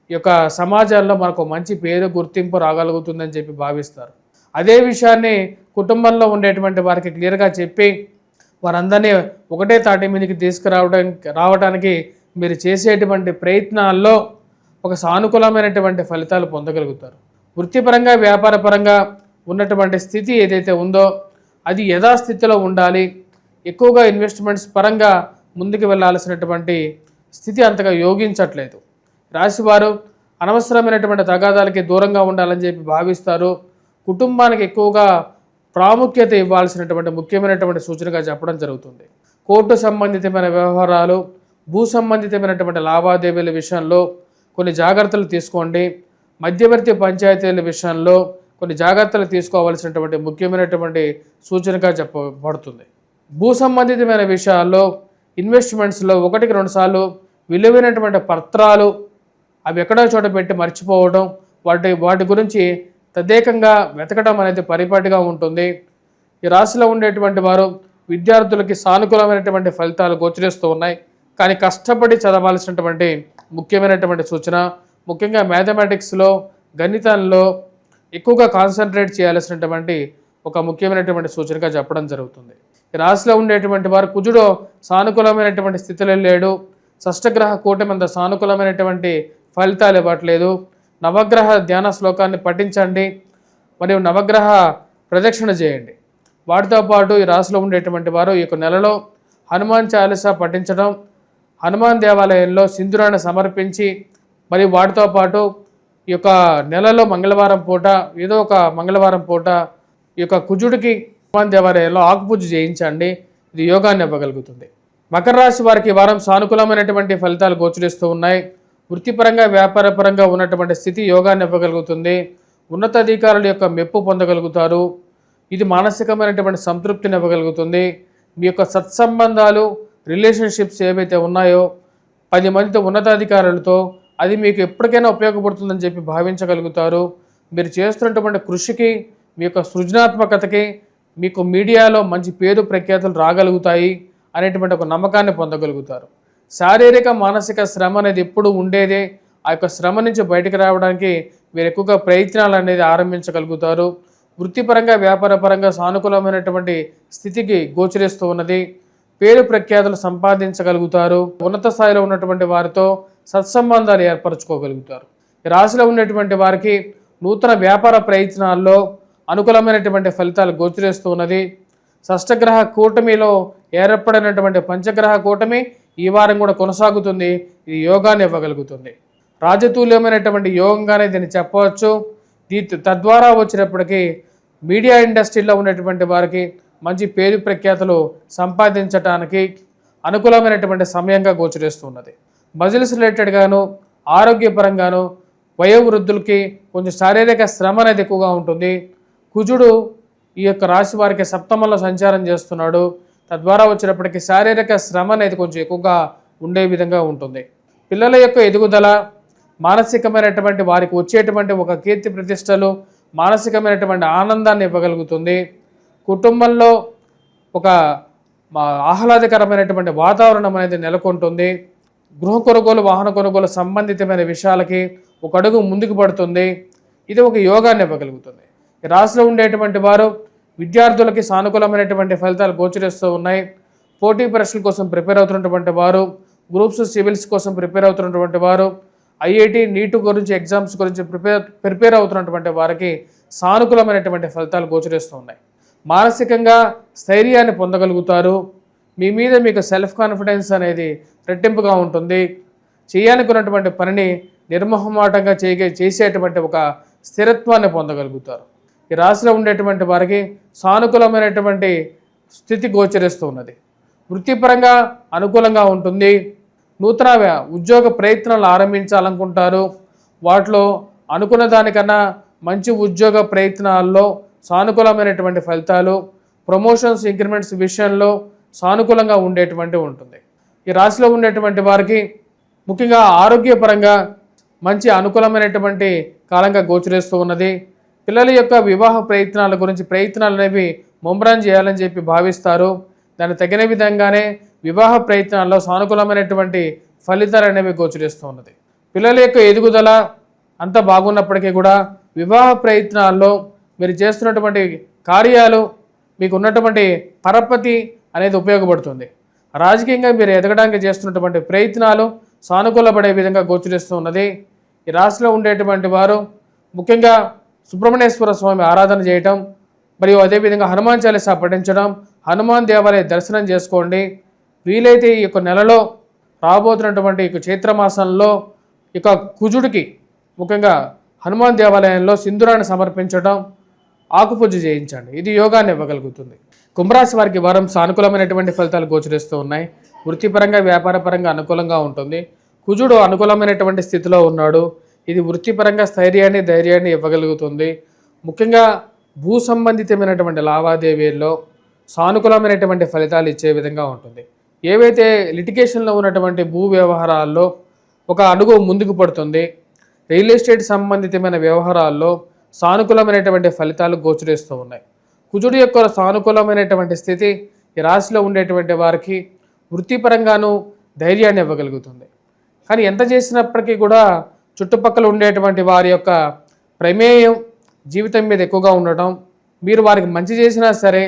ఈ యొక్క సమాజంలో మనకు మంచి పేరు గుర్తింపు రాగలుగుతుందని చెప్పి భావిస్తారు. అదే విషయాన్ని కుటుంబంలో ఉండేటువంటి వారికి క్లియర్గా చెప్పి వారందరినీ ఒకటే తాటి మీదకి రావడానికి మీరు చేసేటువంటి ప్రయత్నాల్లో ఒక సానుకూలమైనటువంటి ఫలితాలు పొందగలుగుతారు. వృత్తిపరంగా వ్యాపారపరంగా ఉన్నటువంటి స్థితి ఏదైతే ఉందో అది యథాస్థితిలో ఉండాలి. ఎక్కువగా ఇన్వెస్ట్మెంట్స్ పరంగా ముందుకు వెళ్ళాల్సినటువంటి స్థితి అంతగా యోగించట్లేదు. రాశివారు అనవసరమైనటువంటి తగాదాలకి దూరంగా ఉండాలని చెప్పి భావిస్తారు. కుటుంబానికి ఎక్కువగా ప్రాముఖ్యత ఇవ్వాల్సినటువంటి ముఖ్యమైనటువంటి సూచనగా చెప్పడం జరుగుతుంది. కోర్టు సంబంధితమైన వ్యవహారాలు, భూ సంబంధితమైనటువంటి లావాదేవీల విషయంలో కొన్ని జాగ్రత్తలు తీసుకోండి. మధ్యవర్తి పంచాయతీల విషయంలో కొన్ని జాగ్రత్తలు తీసుకోవాల్సినటువంటి ముఖ్యమైనటువంటి సూచనగా చెప్పబడుతుంది. భూ సంబంధితమైన విషయాల్లో ఇన్వెస్ట్మెంట్స్లో 1-2 సార్లు విలువైనటువంటి పత్రాలు అవి ఎక్కడో చోట పెట్టి మర్చిపోవడం, వాటి గురించి తదేకంగా వెతకడం అనేది పరిపాటిగా ఉంటుంది. ఈ రాశిలో ఉండేటువంటి వారు విద్యార్థులకి సానుకూలమైనటువంటి ఫలితాలు గోచరిస్తూ ఉన్నాయి. కానీ కష్టపడి చదవాల్సినటువంటి ముఖ్యమైనటువంటి సూచన, ముఖ్యంగా మ్యాథమెటిక్స్లో, గణితంలో ఎక్కువగా కాన్సన్ట్రేట్ చేయాల్సినటువంటి ఒక ముఖ్యమైనటువంటి సూచనగా చెప్పడం జరుగుతుంది. ఈ రాశిలో ఉండేటువంటి వారు కుజుడు సానుకూలమైనటువంటి స్థితిలో లేడు. షష్టగ్రహ కూటమి అంత సానుకూలమైనటువంటి ఫలితాలు ఇవ్వట్లేదు. నవగ్రహ ధ్యాన శ్లోకాన్ని పఠించండి మరియు నవగ్రహ ప్రదక్షిణ చేయండి. వాటితో పాటు ఈ రాశిలో ఉండేటువంటి వారు ఈ యొక్క నెలలో హనుమాన్ చాలీసా పఠించడం, హనుమాన్ దేవాలయంలో సింధూరాన్ని సమర్పించి మరియు వాటితో పాటు ఈ యొక్క నెలలో మంగళవారం పూట ఏదో ఒక మంగళవారం పూట ఈ యొక్క కుజుడికి హనుమాన్ దేవాలయంలో ఆకుపూజ చేయించండి. ఇది యోగాన్ని ఇవ్వగలుగుతుంది. మకర రాశి వారికి వారం సానుకూలమైనటువంటి ఫలితాలు గోచరిస్తూ ఉన్నాయి. వృత్తిపరంగా వ్యాపారపరంగా ఉన్నటువంటి స్థితి యోగాన్ని ఇవ్వగలుగుతుంది. ఉన్నతాధికారుల యొక్క మెప్పు పొందగలుగుతారు. ఇది మానసికమైనటువంటి సంతృప్తిని ఇవ్వగలుగుతుంది. మీ యొక్క సత్సంబంధాలు రిలేషన్షిప్స్ ఏవైతే ఉన్నాయో 10 మందితో ఉన్నతాధికారులతో అది మీకు ఎప్పటికైనా ఉపయోగపడుతుందని చెప్పి భావించగలుగుతారు. మీరు చేస్తున్నటువంటి కృషికి మీ యొక్క సృజనాత్మకతకి మీకు మీడియాలో మంచి పేరు ప్రఖ్యాతులు రాగలుగుతాయి అనేటువంటి ఒక నమ్మకాన్ని పొందగలుగుతారు. శారీరక మానసిక శ్రమ అనేది ఎప్పుడు ఉండేదే. ఆ యొక్క శ్రమ నుంచి బయటకు రావడానికి మీరు ఎక్కువగా ప్రయత్నాలు అనేది ఆరంభించగలుగుతారు. వృత్తిపరంగా వ్యాపారపరంగా సానుకూలమైనటువంటి స్థితికి గోచరిస్తూ ఉన్నది. పేరు ప్రఖ్యాతులు సంపాదించగలుగుతారు. ఉన్నత స్థాయిలో ఉన్నటువంటి వారితో సత్సంబంధాలు ఏర్పరచుకోగలుగుతారు. ఈ రాశిలో ఉన్నటువంటి వారికి నూతన వ్యాపార ప్రయత్నాల్లో అనుకూలమైనటువంటి ఫలితాలు గోచరిస్తూ ఉన్నది. షష్టగ్రహ కూటమిలో ఏర్పడినటువంటి పంచగ్రహ కూటమి ఈ వారం కూడా కొనసాగుతుంది. ఇది యోగాన్ని ఇవ్వగలుగుతుంది. రాజతూల్యమైనటువంటి యోగంగానే దీన్ని చెప్పవచ్చు. తద్వారా వచ్చినప్పటికీ మీడియా ఇండస్ట్రీలో ఉన్నటువంటి వారికి మంచి పేరు ప్రఖ్యాతులు సంపాదించడానికి అనుకూలమైనటువంటి సమయంగా గోచరిస్తున్నది. మజిల్స్ రిలేటెడ్గాను ఆరోగ్యపరంగాను వయోవృద్ధులకి కొంచెం శారీరక శ్రమ అనేది ఎక్కువగా ఉంటుంది. కుజుడు ఈ యొక్క రాశి వారికి సప్తమంలో సంచారం చేస్తున్నాడు. తద్వారా వచ్చినప్పటికీ శారీరక శ్రమ అనేది కొంచెం ఎక్కువగా ఉండే విధంగా ఉంటుంది. పిల్లల యొక్క ఎదుగుదల మానసికమైనటువంటి వారికి వచ్చేటువంటి ఒక కీర్తి ప్రతిష్టలు మానసికమైనటువంటి ఆనందాన్ని ఇవ్వగలుగుతుంది. కుటుంబంలో ఒక ఆహ్లాదకరమైనటువంటి వాతావరణం అనేది నెలకొంటుంది. గృహ కొనుగోలు వాహన కొనుగోలు సంబంధితమైన విషయాలకి ఒక అడుగు ముందుకు పడుతుంది. ఇది ఒక యోగాన్ని ఇవ్వగలుగుతుంది. ఈ రాశిలో ఉండేటువంటి వారు విద్యార్థులకి సానుకూలమైనటువంటి ఫలితాలు గోచరిస్తూ ఉన్నాయి. పోటీ పరీక్షల కోసం ప్రిపేర్ అవుతున్నటువంటి వారు, గ్రూప్స్ సివిల్స్ కోసం ప్రిపేర్ అవుతున్నటువంటి వారు, ఐఐటి నీట్ గురించి ఎగ్జామ్స్ గురించి ప్రిపేర్ అవుతున్నటువంటి వారికి సానుకూలమైనటువంటి ఫలితాలు గోచరిస్తూ ఉన్నాయి. మానసికంగా స్థైర్యాన్ని పొందగలుగుతారు. మీ మీద మీకు సెల్ఫ్ కాన్ఫిడెన్స్ అనేది రెట్టింపుగా ఉంటుంది. చేయాలనుకున్నటువంటి పనిని నిర్మోహమాటంగా చేసేటువంటి ఒక స్థిరత్వాన్ని పొందగలుగుతారు. ఈ రాశిలో ఉండేటువంటి వారికి సానుకూలమైనటువంటి స్థితి గోచరిస్తూ ఉన్నది. వృత్తిపరంగా అనుకూలంగా ఉంటుంది. నూతన ఉద్యోగ ప్రయత్నాలు ఆరంభించాలనుకుంటారు. వాటిలో అనుకున్న దానికన్నా మంచి ఉద్యోగ ప్రయత్నాల్లో సానుకూలమైనటువంటి ఫలితాలు, ప్రమోషన్స్ ఇంక్రిమెంట్స్ విషయంలో సానుకూలంగా ఉండేటువంటి ఉంటుంది. ఈ రాశిలో ఉండేటువంటి వారికి ముఖ్యంగా ఆరోగ్యపరంగా మంచి అనుకూలమైనటువంటి కాలంగా గోచరిస్తూ ఉన్నది. పిల్లల యొక్క వివాహ ప్రయత్నాల గురించి ప్రయత్నాలు అనేవి ముమ్మరం చేయాలని చెప్పి భావిస్తారు. దానికి తగిన విధంగానే వివాహ ప్రయత్నాల్లో సానుకూలమైనటువంటి ఫలితాలు అనేవి గోచరిస్తూ ఉన్నది. పిల్లల యొక్క ఎదుగుదల అంతా బాగున్నప్పటికీ కూడా వివాహ ప్రయత్నాల్లో మీరు చేస్తున్నటువంటి కార్యాలు మీకు ఉన్నటువంటి పరపతి అనేది ఉపయోగపడుతుంది. రాజకీయంగా మీరు ఎదగడానికి చేస్తున్నటువంటి ప్రయత్నాలు సానుకూలపడే విధంగా గోచరిస్తూ ఉన్నది. ఈ రాశిలో ఉండేటువంటి వారు ముఖ్యంగా సుబ్రహ్మణ్యేశ్వర స్వామి ఆరాధన చేయటం మరియు అదేవిధంగా హనుమాన్ చాలీసా పఠించడం, హనుమాన్ దేవాలయ దర్శనం చేసుకోండి. వీలైతే ఈ యొక్క నెలలో రాబోతున్నటువంటి ఈ చైత్రమాసంలో ఇక కుజుడికి ముఖ్యంగా హనుమాన్ దేవాలయంలో సింధూరాన్ని సమర్పించడం, ఆకుపూజ చేయించండి. ఇది యోగాన్ని ఇవ్వగలుగుతుంది. కుంభరాశి వారికి వారం సానుకూలమైనటువంటి ఫలితాలు గోచరిస్తూ ఉన్నాయి. వృత్తిపరంగా వ్యాపారపరంగా అనుకూలంగా ఉంటుంది. కుజుడు అనుకూలమైనటువంటి స్థితిలో ఉన్నాడు. ఇది వృత్తిపరంగా స్థైర్యాన్ని ధైర్యాన్ని ఇవ్వగలుగుతుంది. ముఖ్యంగా భూ సంబంధితమైనటువంటి లావాదేవీల్లో సానుకూలమైనటువంటి ఫలితాలు ఇచ్చే విధంగా ఉంటుంది. ఏవైతే లిటిగేషన్లో ఉన్నటువంటి భూ వ్యవహారాల్లో ఒక అడుగు ముందుకు పడుతుంది. రియల్ ఎస్టేట్ సంబంధితమైన వ్యవహారాల్లో సానుకూలమైనటువంటి ఫలితాలు గోచరిస్తూ ఉన్నాయి. కుజుడు యొక్క సానుకూలమైనటువంటి స్థితి ఈ రాశిలో ఉండేటువంటి వారికి వృత్తిపరంగాను ధైర్యాన్ని ఇవ్వగలుగుతుంది. కానీ ఎంత చేసినప్పటికీ కూడా చుట్టుపక్కల ఉండేటువంటి వారి యొక్క ప్రమేయం జీవితం మీద ఎక్కువగా ఉండటం, మీరు వారికి మంచి చేసినా సరే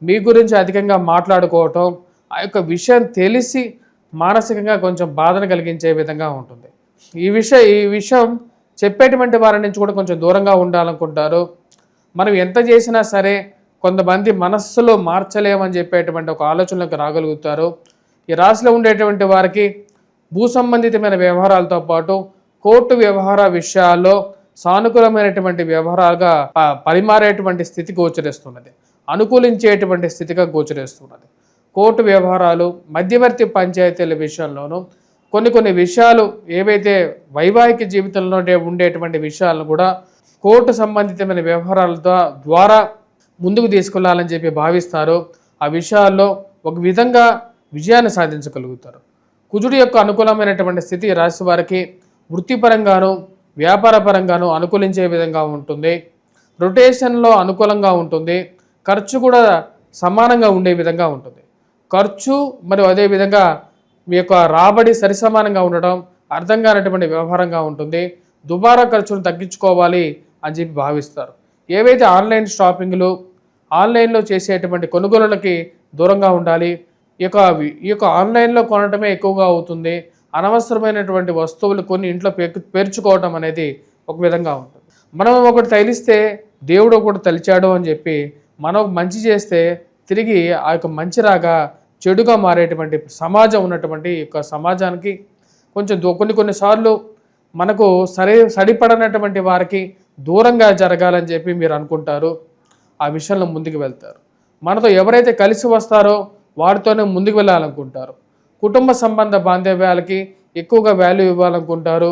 మీ గురించి అధికంగా మాట్లాడుకోవటం, ఆ యొక్క విషయం తెలిసి మానసికంగా కొంచెం బాధను కలిగించే విధంగా ఉంటుంది. ఈ విషయం చెప్పేటువంటి వారి నుంచి కూడా కొంచెం దూరంగా ఉండాలనుకుంటారు. మనం ఎంత చేసినా సరే కొంతమంది మనస్సులో మార్చలేమని చెప్పేటువంటి ఒక ఆలోచనలకు రాగలుగుతారు. ఈ రాశిలో ఉండేటువంటి వారికి భూ సంబంధితమైన వ్యవహారాలతో పాటు కోర్టు వ్యవహార విషయాల్లో సానుకూలమైనటువంటి వ్యవహారాలుగా పరిమారేటువంటి స్థితి గోచరిస్తున్నది. అనుకూలించేటువంటి స్థితిగా గోచరిస్తున్నది. కోర్టు వ్యవహారాలు, మధ్యవర్తి పంచాయతీల విషయంలోనూ కొన్ని విషయాలు ఏవైతే వైవాహిక జీవితంలో ఉండేటువంటి విషయాలను కూడా కోర్టు సంబంధితమైన వ్యవహారాల ద్వారా ముందుకు తీసుకెళ్లాలని చెప్పి భావిస్తారు. ఆ విషయాల్లో ఒక విధంగా విజయాన్ని సాధించగలుగుతారు. కుజుడి యొక్క అనుకూలమైనటువంటి స్థితి రాశి వారికి వృత్తిపరంగాను వ్యాపారపరంగాను అనుకూలించే విధంగా ఉంటుంది. రొటేషన్లో అనుకూలంగా ఉంటుంది. ఖర్చు కూడా సమానంగా ఉండే విధంగా ఉంటుంది. ఖర్చు మరియు అదేవిధంగా మీ యొక్క రాబడి సరిసమానంగా ఉండడం అర్థం కానటువంటి వ్యవహారంగా ఉంటుంది. దుబారా ఖర్చును తగ్గించుకోవాలి అని చెప్పి భావిస్తారు. ఏవైతే ఆన్లైన్ షాపింగ్లు ఆన్లైన్లో చేసేటువంటి కొనుగోలులకి దూరంగా ఉండాలి. ఈ యొక్క ఆన్లైన్లో కొనడమే ఎక్కువగా అవుతుంది. అనవసరమైనటువంటి వస్తువులు కొన్ని ఇంట్లో పేర్చుకోవడం అనేది ఒక విధంగా ఉంటుంది. మనం ఒకటి తగిలిస్తే దేవుడు ఒకటి తలిచాడు అని చెప్పి మనం మంచి చేస్తే తిరిగి ఆ యొక్క మంచి రాగా చెడుగా మారేటువంటి సమాజం ఉన్నటువంటి యొక్క సమాజానికి కొంచెం కొన్నిసార్లు మనకు సరిపడనటువంటి వారికి దూరంగా జరగాలని చెప్పి మీరు అనుకుంటారు. ఆ విషయంలో ముందుకు వెళ్తారు. మనతో ఎవరైతే కలిసి వస్తారో వారితోనే ముందుకు వెళ్ళాలనుకుంటారు. కుటుంబ సంబంధ బాంధవ్యాలకి ఎక్కువగా వాల్యూ ఇవ్వాలనుకుంటారు.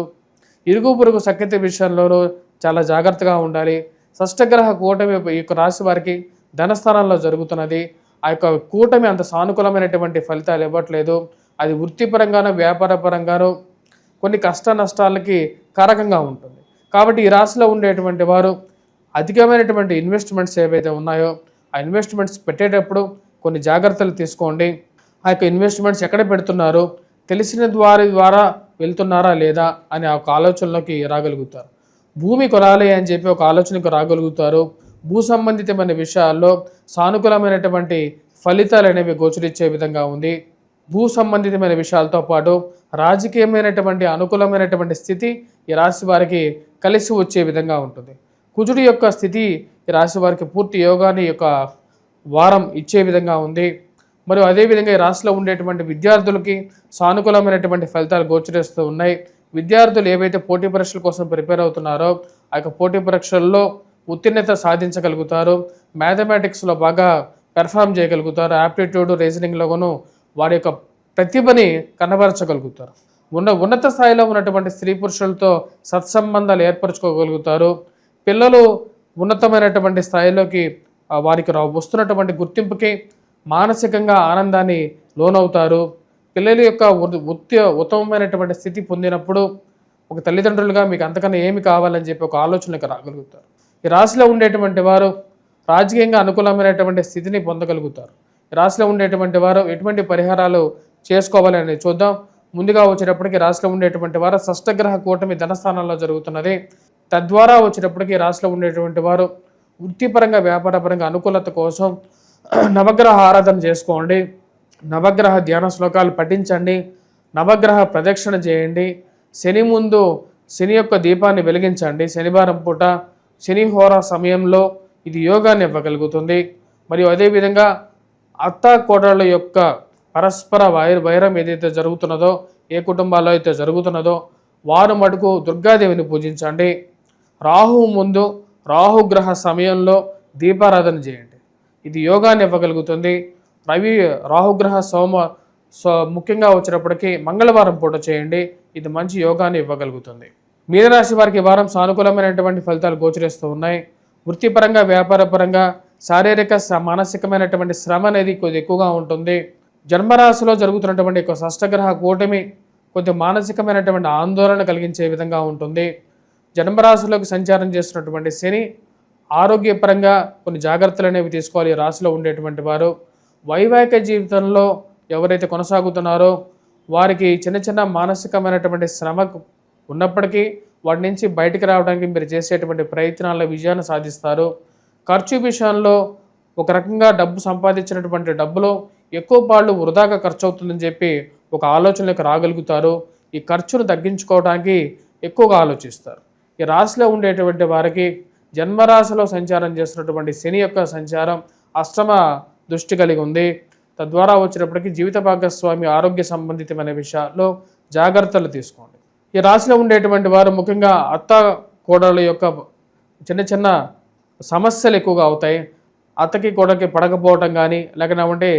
ఇరుగు పొరుగు సఖ్యత విషయంలోనూ చాలా జాగ్రత్తగా ఉండాలి. షష్టగ్రహ కూటమి ఈ యొక్క రాశి వారికి ధనస్థానంలో జరుగుతున్నది. ఆ యొక్క కూటమి అంత సానుకూలమైనటువంటి ఫలితాలు ఇవ్వట్లేదు. అది వృత్తిపరంగానూ వ్యాపారపరంగానూ కొన్ని కష్ట నష్టాలకి కారకంగా ఉంటుంది. కాబట్టి ఈ రాశిలో ఉండేటువంటి వారు అధికమైనటువంటి ఇన్వెస్ట్మెంట్స్ ఏవైతే ఉన్నాయో ఆ ఇన్వెస్ట్మెంట్స్ పెట్టేటప్పుడు కొన్ని జాగ్రత్తలు తీసుకోండి. ఆ యొక్క ఇన్వెస్ట్మెంట్స్ ఎక్కడ పెడుతున్నారు, తెలిసిన వారి ద్వారా వెళ్తున్నారా లేదా అని ఒక ఆలోచనలోకి రాగలుగుతారు. భూమి కొనాలి అని చెప్పి ఒక ఆలోచనకు రాగలుగుతారు. భూ సంబంధితమైన విషయాల్లో సానుకూలమైనటువంటి ఫలితాలు అనేవి గోచరించే విధంగా ఉంది. భూ సంబంధితమైన విషయాలతో పాటు రాజకీయమైనటువంటి అనుకూలమైనటువంటి స్థితి ఈ రాశి వారికి కలిసి వచ్చే విధంగా ఉంటుంది. కుజుడి యొక్క స్థితి ఈ రాశి వారికి పూర్తి యోగాన్ని యొక్క వారం ఇచ్చే విధంగా ఉంది. మరియు అదేవిధంగా ఈ రాశిలో ఉండేటువంటి విద్యార్థులకి సానుకూలమైనటువంటి ఫలితాలు గోచరిస్తూ ఉన్నాయి. విద్యార్థులు ఏవైతే పోటీ పరీక్షల కోసం ప్రిపేర్ అవుతున్నారో ఆ యొక్క పోటీ పరీక్షల్లో ఉత్తీర్ణత సాధించగలుగుతారు. మ్యాథమెటిక్స్లో బాగా పెర్ఫామ్ చేయగలుగుతారు. యాప్టిట్యూడ్ రీజనింగ్లోనూ వారి యొక్క ప్రతిభని కనబరచగలుగుతారు. ఉన్నత స్థాయిలో ఉన్నటువంటి స్త్రీ పురుషులతో సత్సంబంధాలు ఏర్పరచుకోగలుగుతారు. పిల్లలు ఉన్నతమైనటువంటి స్థాయిలోకి వారికి వస్తున్నటువంటి గుర్తింపుకి మానసికంగా ఆనందాన్ని లోనవుతారు. పిల్లల యొక్క ఉత్తమమైనటువంటి స్థితి పొందినప్పుడు ఒక తల్లిదండ్రులుగా మీకు అంతకన్నా ఏమి కావాలని చెప్పి ఒక ఆలోచనకు రాగలుగుతారు. ఈ రాశిలో ఉండేటువంటి వారు రాజకీయంగా అనుకూలమైనటువంటి స్థితిని పొందగలుగుతారు. ఈ రాశిలో ఉండేటువంటి వారు ఎటువంటి పరిహారాలు చేసుకోవాలని చూద్దాం. ముందుగా వచ్చేటప్పటికి రాశిలో ఉండేటువంటి వారు షష్టగ్రహ కూటమి ధనస్థానంలో జరుగుతున్నది. తద్వారా వచ్చేటప్పటికి రాశిలో ఉండేటువంటి వారు వృత్తిపరంగా వ్యాపారపరంగా అనుకూలత కోసం నవగ్రహ ఆరాధన చేసుకోండి. నవగ్రహ ధ్యాన శ్లోకాలు పఠించండి. నవగ్రహ ప్రదక్షిణ చేయండి. శని ముందు శని యొక్క దీపాన్ని వెలిగించండి. శనివారం పూట శని హోరా సమయంలో ఇది యోగాన్ని ఇవ్వగలుగుతుంది. మరియు అదేవిధంగా అత్త కోడళ్ళ యొక్క పరస్పర వైరం ఏదైతే జరుగుతున్నదో, ఏ కుటుంబాల్లో అయితే జరుగుతున్నదో వారు మటుకు దుర్గాదేవిని పూజించండి. రాహువు ముందు రాహుగ్రహ సమయంలో దీపారాధన చేయండి. ఇది యోగాన్ని ఇవ్వగలుగుతుంది. రాహుగ్రహ ముఖ్యంగా వచ్చినప్పటికీ మంగళవారం పూట చేయండి. ఇది మంచి యోగాన్ని ఇవ్వగలుగుతుంది. మీనరాశి వారికి వారం సానుకూలమైనటువంటి ఫలితాలు గోచరిస్తూ ఉన్నాయి. వృత్తిపరంగా వ్యాపారపరంగా శారీరక మానసికమైనటువంటి శ్రమ అనేది కొద్ది ఎక్కువగా ఉంటుంది. జన్మరాశిలో జరుగుతున్నటువంటి ఒక షష్టగ్రహ కూటమి కొద్ది మానసికమైనటువంటి ఆందోళన కలిగించే విధంగా ఉంటుంది. జన్మరాశిలోకి సంచారం చేస్తున్నటువంటి శని ఆరోగ్యపరంగా కొన్ని జాగ్రత్తలు అనేవి తీసుకోవాలి. రాశిలో ఉండేటువంటి వారు వైవాహిక జీవితంలో ఎవరైతే కొనసాగుతున్నారో వారికి చిన్న చిన్న మానసికమైనటువంటి శ్రమ ఉన్నప్పటికీ వాటి నుంచి బయటికి రావడానికి మీరు చేసేటువంటి ప్రయత్నాల్లో విజయాన్ని సాధిస్తారు. ఖర్చు విషయంలో ఒక రకంగా డబ్బు సంపాదించినటువంటి డబ్బులో ఎక్కువ పాళ్ళు వృధాగా ఖర్చు అవుతుందని చెప్పి ఒక ఆలోచనలకు రాగలుగుతారు. ఈ ఖర్చును తగ్గించుకోవడానికి ఎక్కువగా ఆలోచిస్తారు. ఈ రాశిలో ఉండేటువంటి వారికి జన్మరాశిలో సంచారం చేస్తున్నటువంటి శని యొక్క సంచారం అష్టమ దృష్టి కలిగి ఉంది. తద్వారా వచ్చినప్పటికీ జీవిత భాగస్వామి ఆరోగ్య సంబంధితమైన విషయాల్లో జాగ్రత్తలు తీసుకోండి. ఈ రాశిలో ఉండేటువంటి వారు ముఖ్యంగా అత్త కోడళ్ళ యొక్క చిన్న చిన్న సమస్యలు ఎక్కువగా అవుతాయి. అత్తకి కోడకి పడకపోవటం కానీ లేకపోతే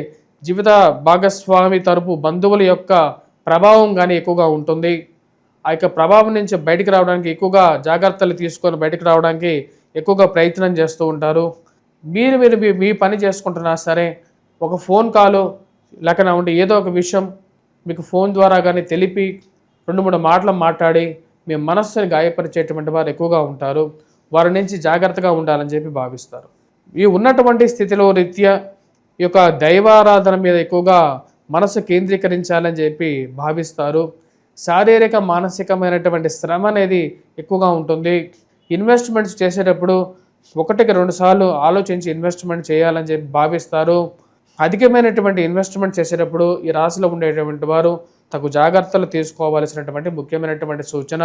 జీవిత భాగస్వామి తరపు బంధువుల యొక్క ప్రభావం కానీ ఎక్కువగా ఉంటుంది. ఆ యొక్క ప్రభావం నుంచి బయటికి రావడానికి ఎక్కువగా జాగ్రత్తలు తీసుకొని బయటికి రావడానికి ఎక్కువగా ప్రయత్నం చేస్తూ ఉంటారు. మీరు మీరు మీ మీ పని చేసుకుంటున్నా సరే, ఒక ఫోన్ కాలు లేకనా ఉంటే ఏదో ఒక విషయం మీకు ఫోన్ ద్వారా కానీ తెలిపి 2-3 మాటలు మాట్లాడి మీ మనస్సుని గాయపరిచేటువంటి వారు ఎక్కువగా ఉంటారు. వారి నుంచి జాగ్రత్తగా ఉండాలని చెప్పి భావిస్తారు. ఈ ఉన్నటువంటి స్థితిలో రీత్యా ఈ యొక్క దైవారాధన మీద ఎక్కువగా మనసు కేంద్రీకరించాలని చెప్పి భావిస్తారు. శారీరక మానసికమైనటువంటి శ్రమ అనేది ఎక్కువగా ఉంటుంది. ఇన్వెస్ట్మెంట్స్ చేసేటప్పుడు 1-2 సార్లు ఆలోచించి ఇన్వెస్ట్మెంట్ చేయాలని చెప్పి భావిస్తారు. అధికమైనటువంటి ఇన్వెస్ట్మెంట్ చేసేటప్పుడు ఈ రాశిలో ఉండేటువంటి వారు తగు జాగ్రత్తలు తీసుకోవాల్సినటువంటి ముఖ్యమైనటువంటి సూచన.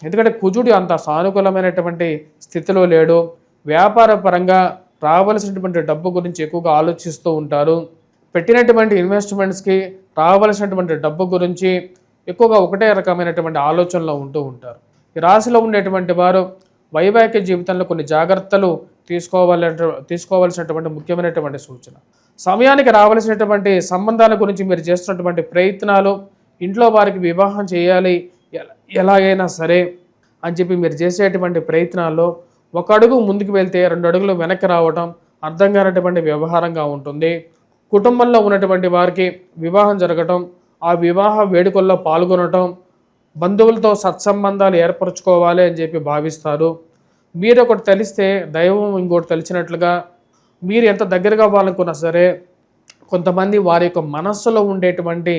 ఎందుకంటే కుజుడు అంత సానుకూలమైనటువంటి స్థితిలో లేడు. వ్యాపార పరంగా రావాల్సినటువంటి డబ్బు గురించి ఎక్కువగా ఆలోచిస్తూ ఉంటారు. పెట్టినటువంటి ఇన్వెస్ట్మెంట్స్కి రావాల్సినటువంటి డబ్బు గురించి ఎక్కువగా ఒకటే రకమైనటువంటి ఆలోచనలో ఉంటూ ఉంటారు. ఈ రాశిలో ఉండేటువంటి వారు వైవాహిక జీవితంలో కొన్ని జాగ్రత్తలు తీసుకోవాల్సినటువంటి ముఖ్యమైనటువంటి సూచన. సమయానికి రావాల్సినటువంటి సంబంధాల గురించి మీరు చేస్తున్నటువంటి ప్రయత్నాలు, ఇంట్లో వారికి వివాహం చేయాలి ఎలాగైనా సరే అని చెప్పి మీరు చేసేటువంటి ప్రయత్నాల్లో 1 అడుగు ముందుకు వెళ్తే 2 అడుగులు వెనక్కి రావటం అర్థం కానటువంటి వ్యవహారంగా ఉంటుంది. కుటుంబంలో ఉన్నటువంటి వారికి వివాహం జరగటం, ఆ వివాహ వేడుకల్లో పాల్గొనటం, బంధువులతో సత్సంబంధాలు ఏర్పరచుకోవాలి అని చెప్పి భావిస్తారు. మీరు ఒకటి తెలిస్తే దైవం ఇంకోటి తెలిసినట్లుగా మీరు ఎంత దగ్గరగా అవ్వాలనుకున్నా సరే కొంతమంది వారి యొక్క మనస్సులో ఉండేటువంటి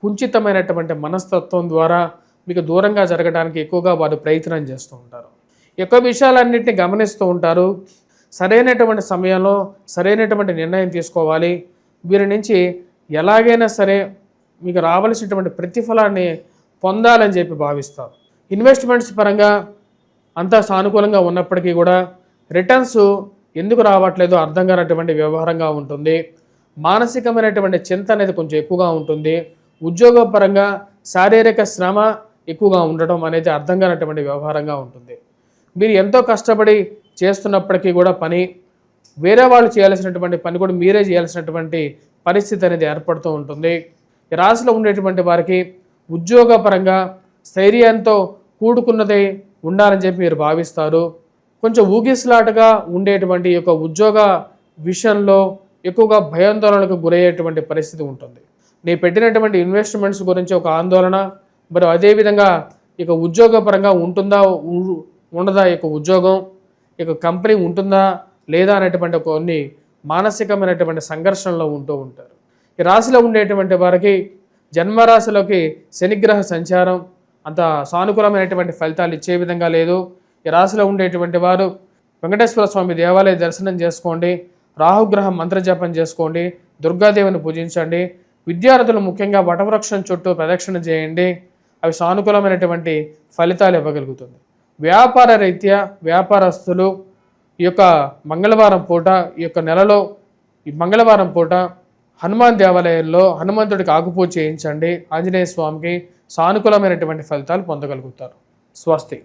కుంచితమైనటువంటి మనస్తత్వం ద్వారా మీకు దూరంగా జరగడానికి ఎక్కువగా వారు ప్రయత్నం చేస్తూ ఉంటారు. ఎక్కువ విషయాలన్నింటినీ గమనిస్తూ ఉంటారు. సరైనటువంటి సమయంలో సరైనటువంటి నిర్ణయం తీసుకోవాలి. వీరి నుంచి ఎలాగైనా సరే మీకు రావాల్సినటువంటి ప్రతిఫలాన్ని పొందాలని చెప్పి భావిస్తారు. ఇన్వెస్ట్మెంట్స్ పరంగా అంతా సానుకూలంగా ఉన్నప్పటికీ కూడా రిటర్న్స్ ఎందుకు రావట్లేదో అర్థం కానటువంటి వ్యవహారంగా ఉంటుంది. మానసికమైనటువంటి చింత అనేది కొంచెం ఎక్కువగా ఉంటుంది. ఉద్యోగపరంగా శారీరక శ్రమ ఎక్కువగా ఉండటం అనేది అర్థం కానటువంటి వ్యవహారంగా ఉంటుంది. మీరు ఎంతో కష్టపడి చేస్తున్నప్పటికీ కూడా పని వేరే వాళ్ళు చేయాల్సినటువంటి పని కూడా మీరే చేయాల్సినటువంటి పరిస్థితి అనేది ఏర్పడుతూ ఉంటుంది. ఈ రాశిలో ఉండేటువంటి వారికి ఉద్యోగపరంగా స్థైర్యంతో కూడుకున్నదే ఉండాలని చెప్పి మీరు భావిస్తారు. కొంచెం ఊగిసలాటగా ఉండేటువంటి యొక్క ఉద్యోగ విషయంలో ఎక్కువగా భయాందోళనకు గురయ్యేటువంటి పరిస్థితి ఉంటుంది. నేను పెట్టినటువంటి ఇన్వెస్ట్మెంట్స్ గురించి ఒక ఆందోళన, మరి అదేవిధంగా ఇక ఉద్యోగపరంగా ఉంటుందా ఉండదా, ఇక ఉద్యోగం ఇక కంపెనీ ఉంటుందా లేదా అనేటువంటి కొన్ని మానసికమైనటువంటి సంఘర్షణలో ఉంటూ ఉంటారు. ఈ రాశిలో ఉండేటువంటి వారికి జన్మరాశిలోకి శనిగ్రహ సంచారం అంత సానుకూలమైనటువంటి ఫలితాలు ఇచ్చే విధంగా లేదు. ఈ రాశిలో ఉండేటువంటి వారు వెంకటేశ్వర స్వామి దేవాలయ దర్శనం చేసుకోండి, రాహుగ్రహం మంత్రజపం చేసుకోండి, దుర్గాదేవిని పూజించండి. విద్యార్థులు ముఖ్యంగా వటవృక్షం చుట్టూ ప్రదక్షిణ చేయండి. అవి సానుకూలమైనటువంటి ఫలితాలు ఇవ్వగలుగుతుంది. వ్యాపార రీత్యా వ్యాపారస్తులు ఈ యొక్క మంగళవారం పూట ఈ యొక్క నెలలో ఈ మంగళవారం పూట హనుమాన్ దేవాలయంలో హనుమంతుడికి ఆకుపూజ చేయించండి. ఆంజనేయ స్వామికి సానుకూలమైనటువంటి ఫలితాలు పొందగలుగుతారు. స్వస్తి.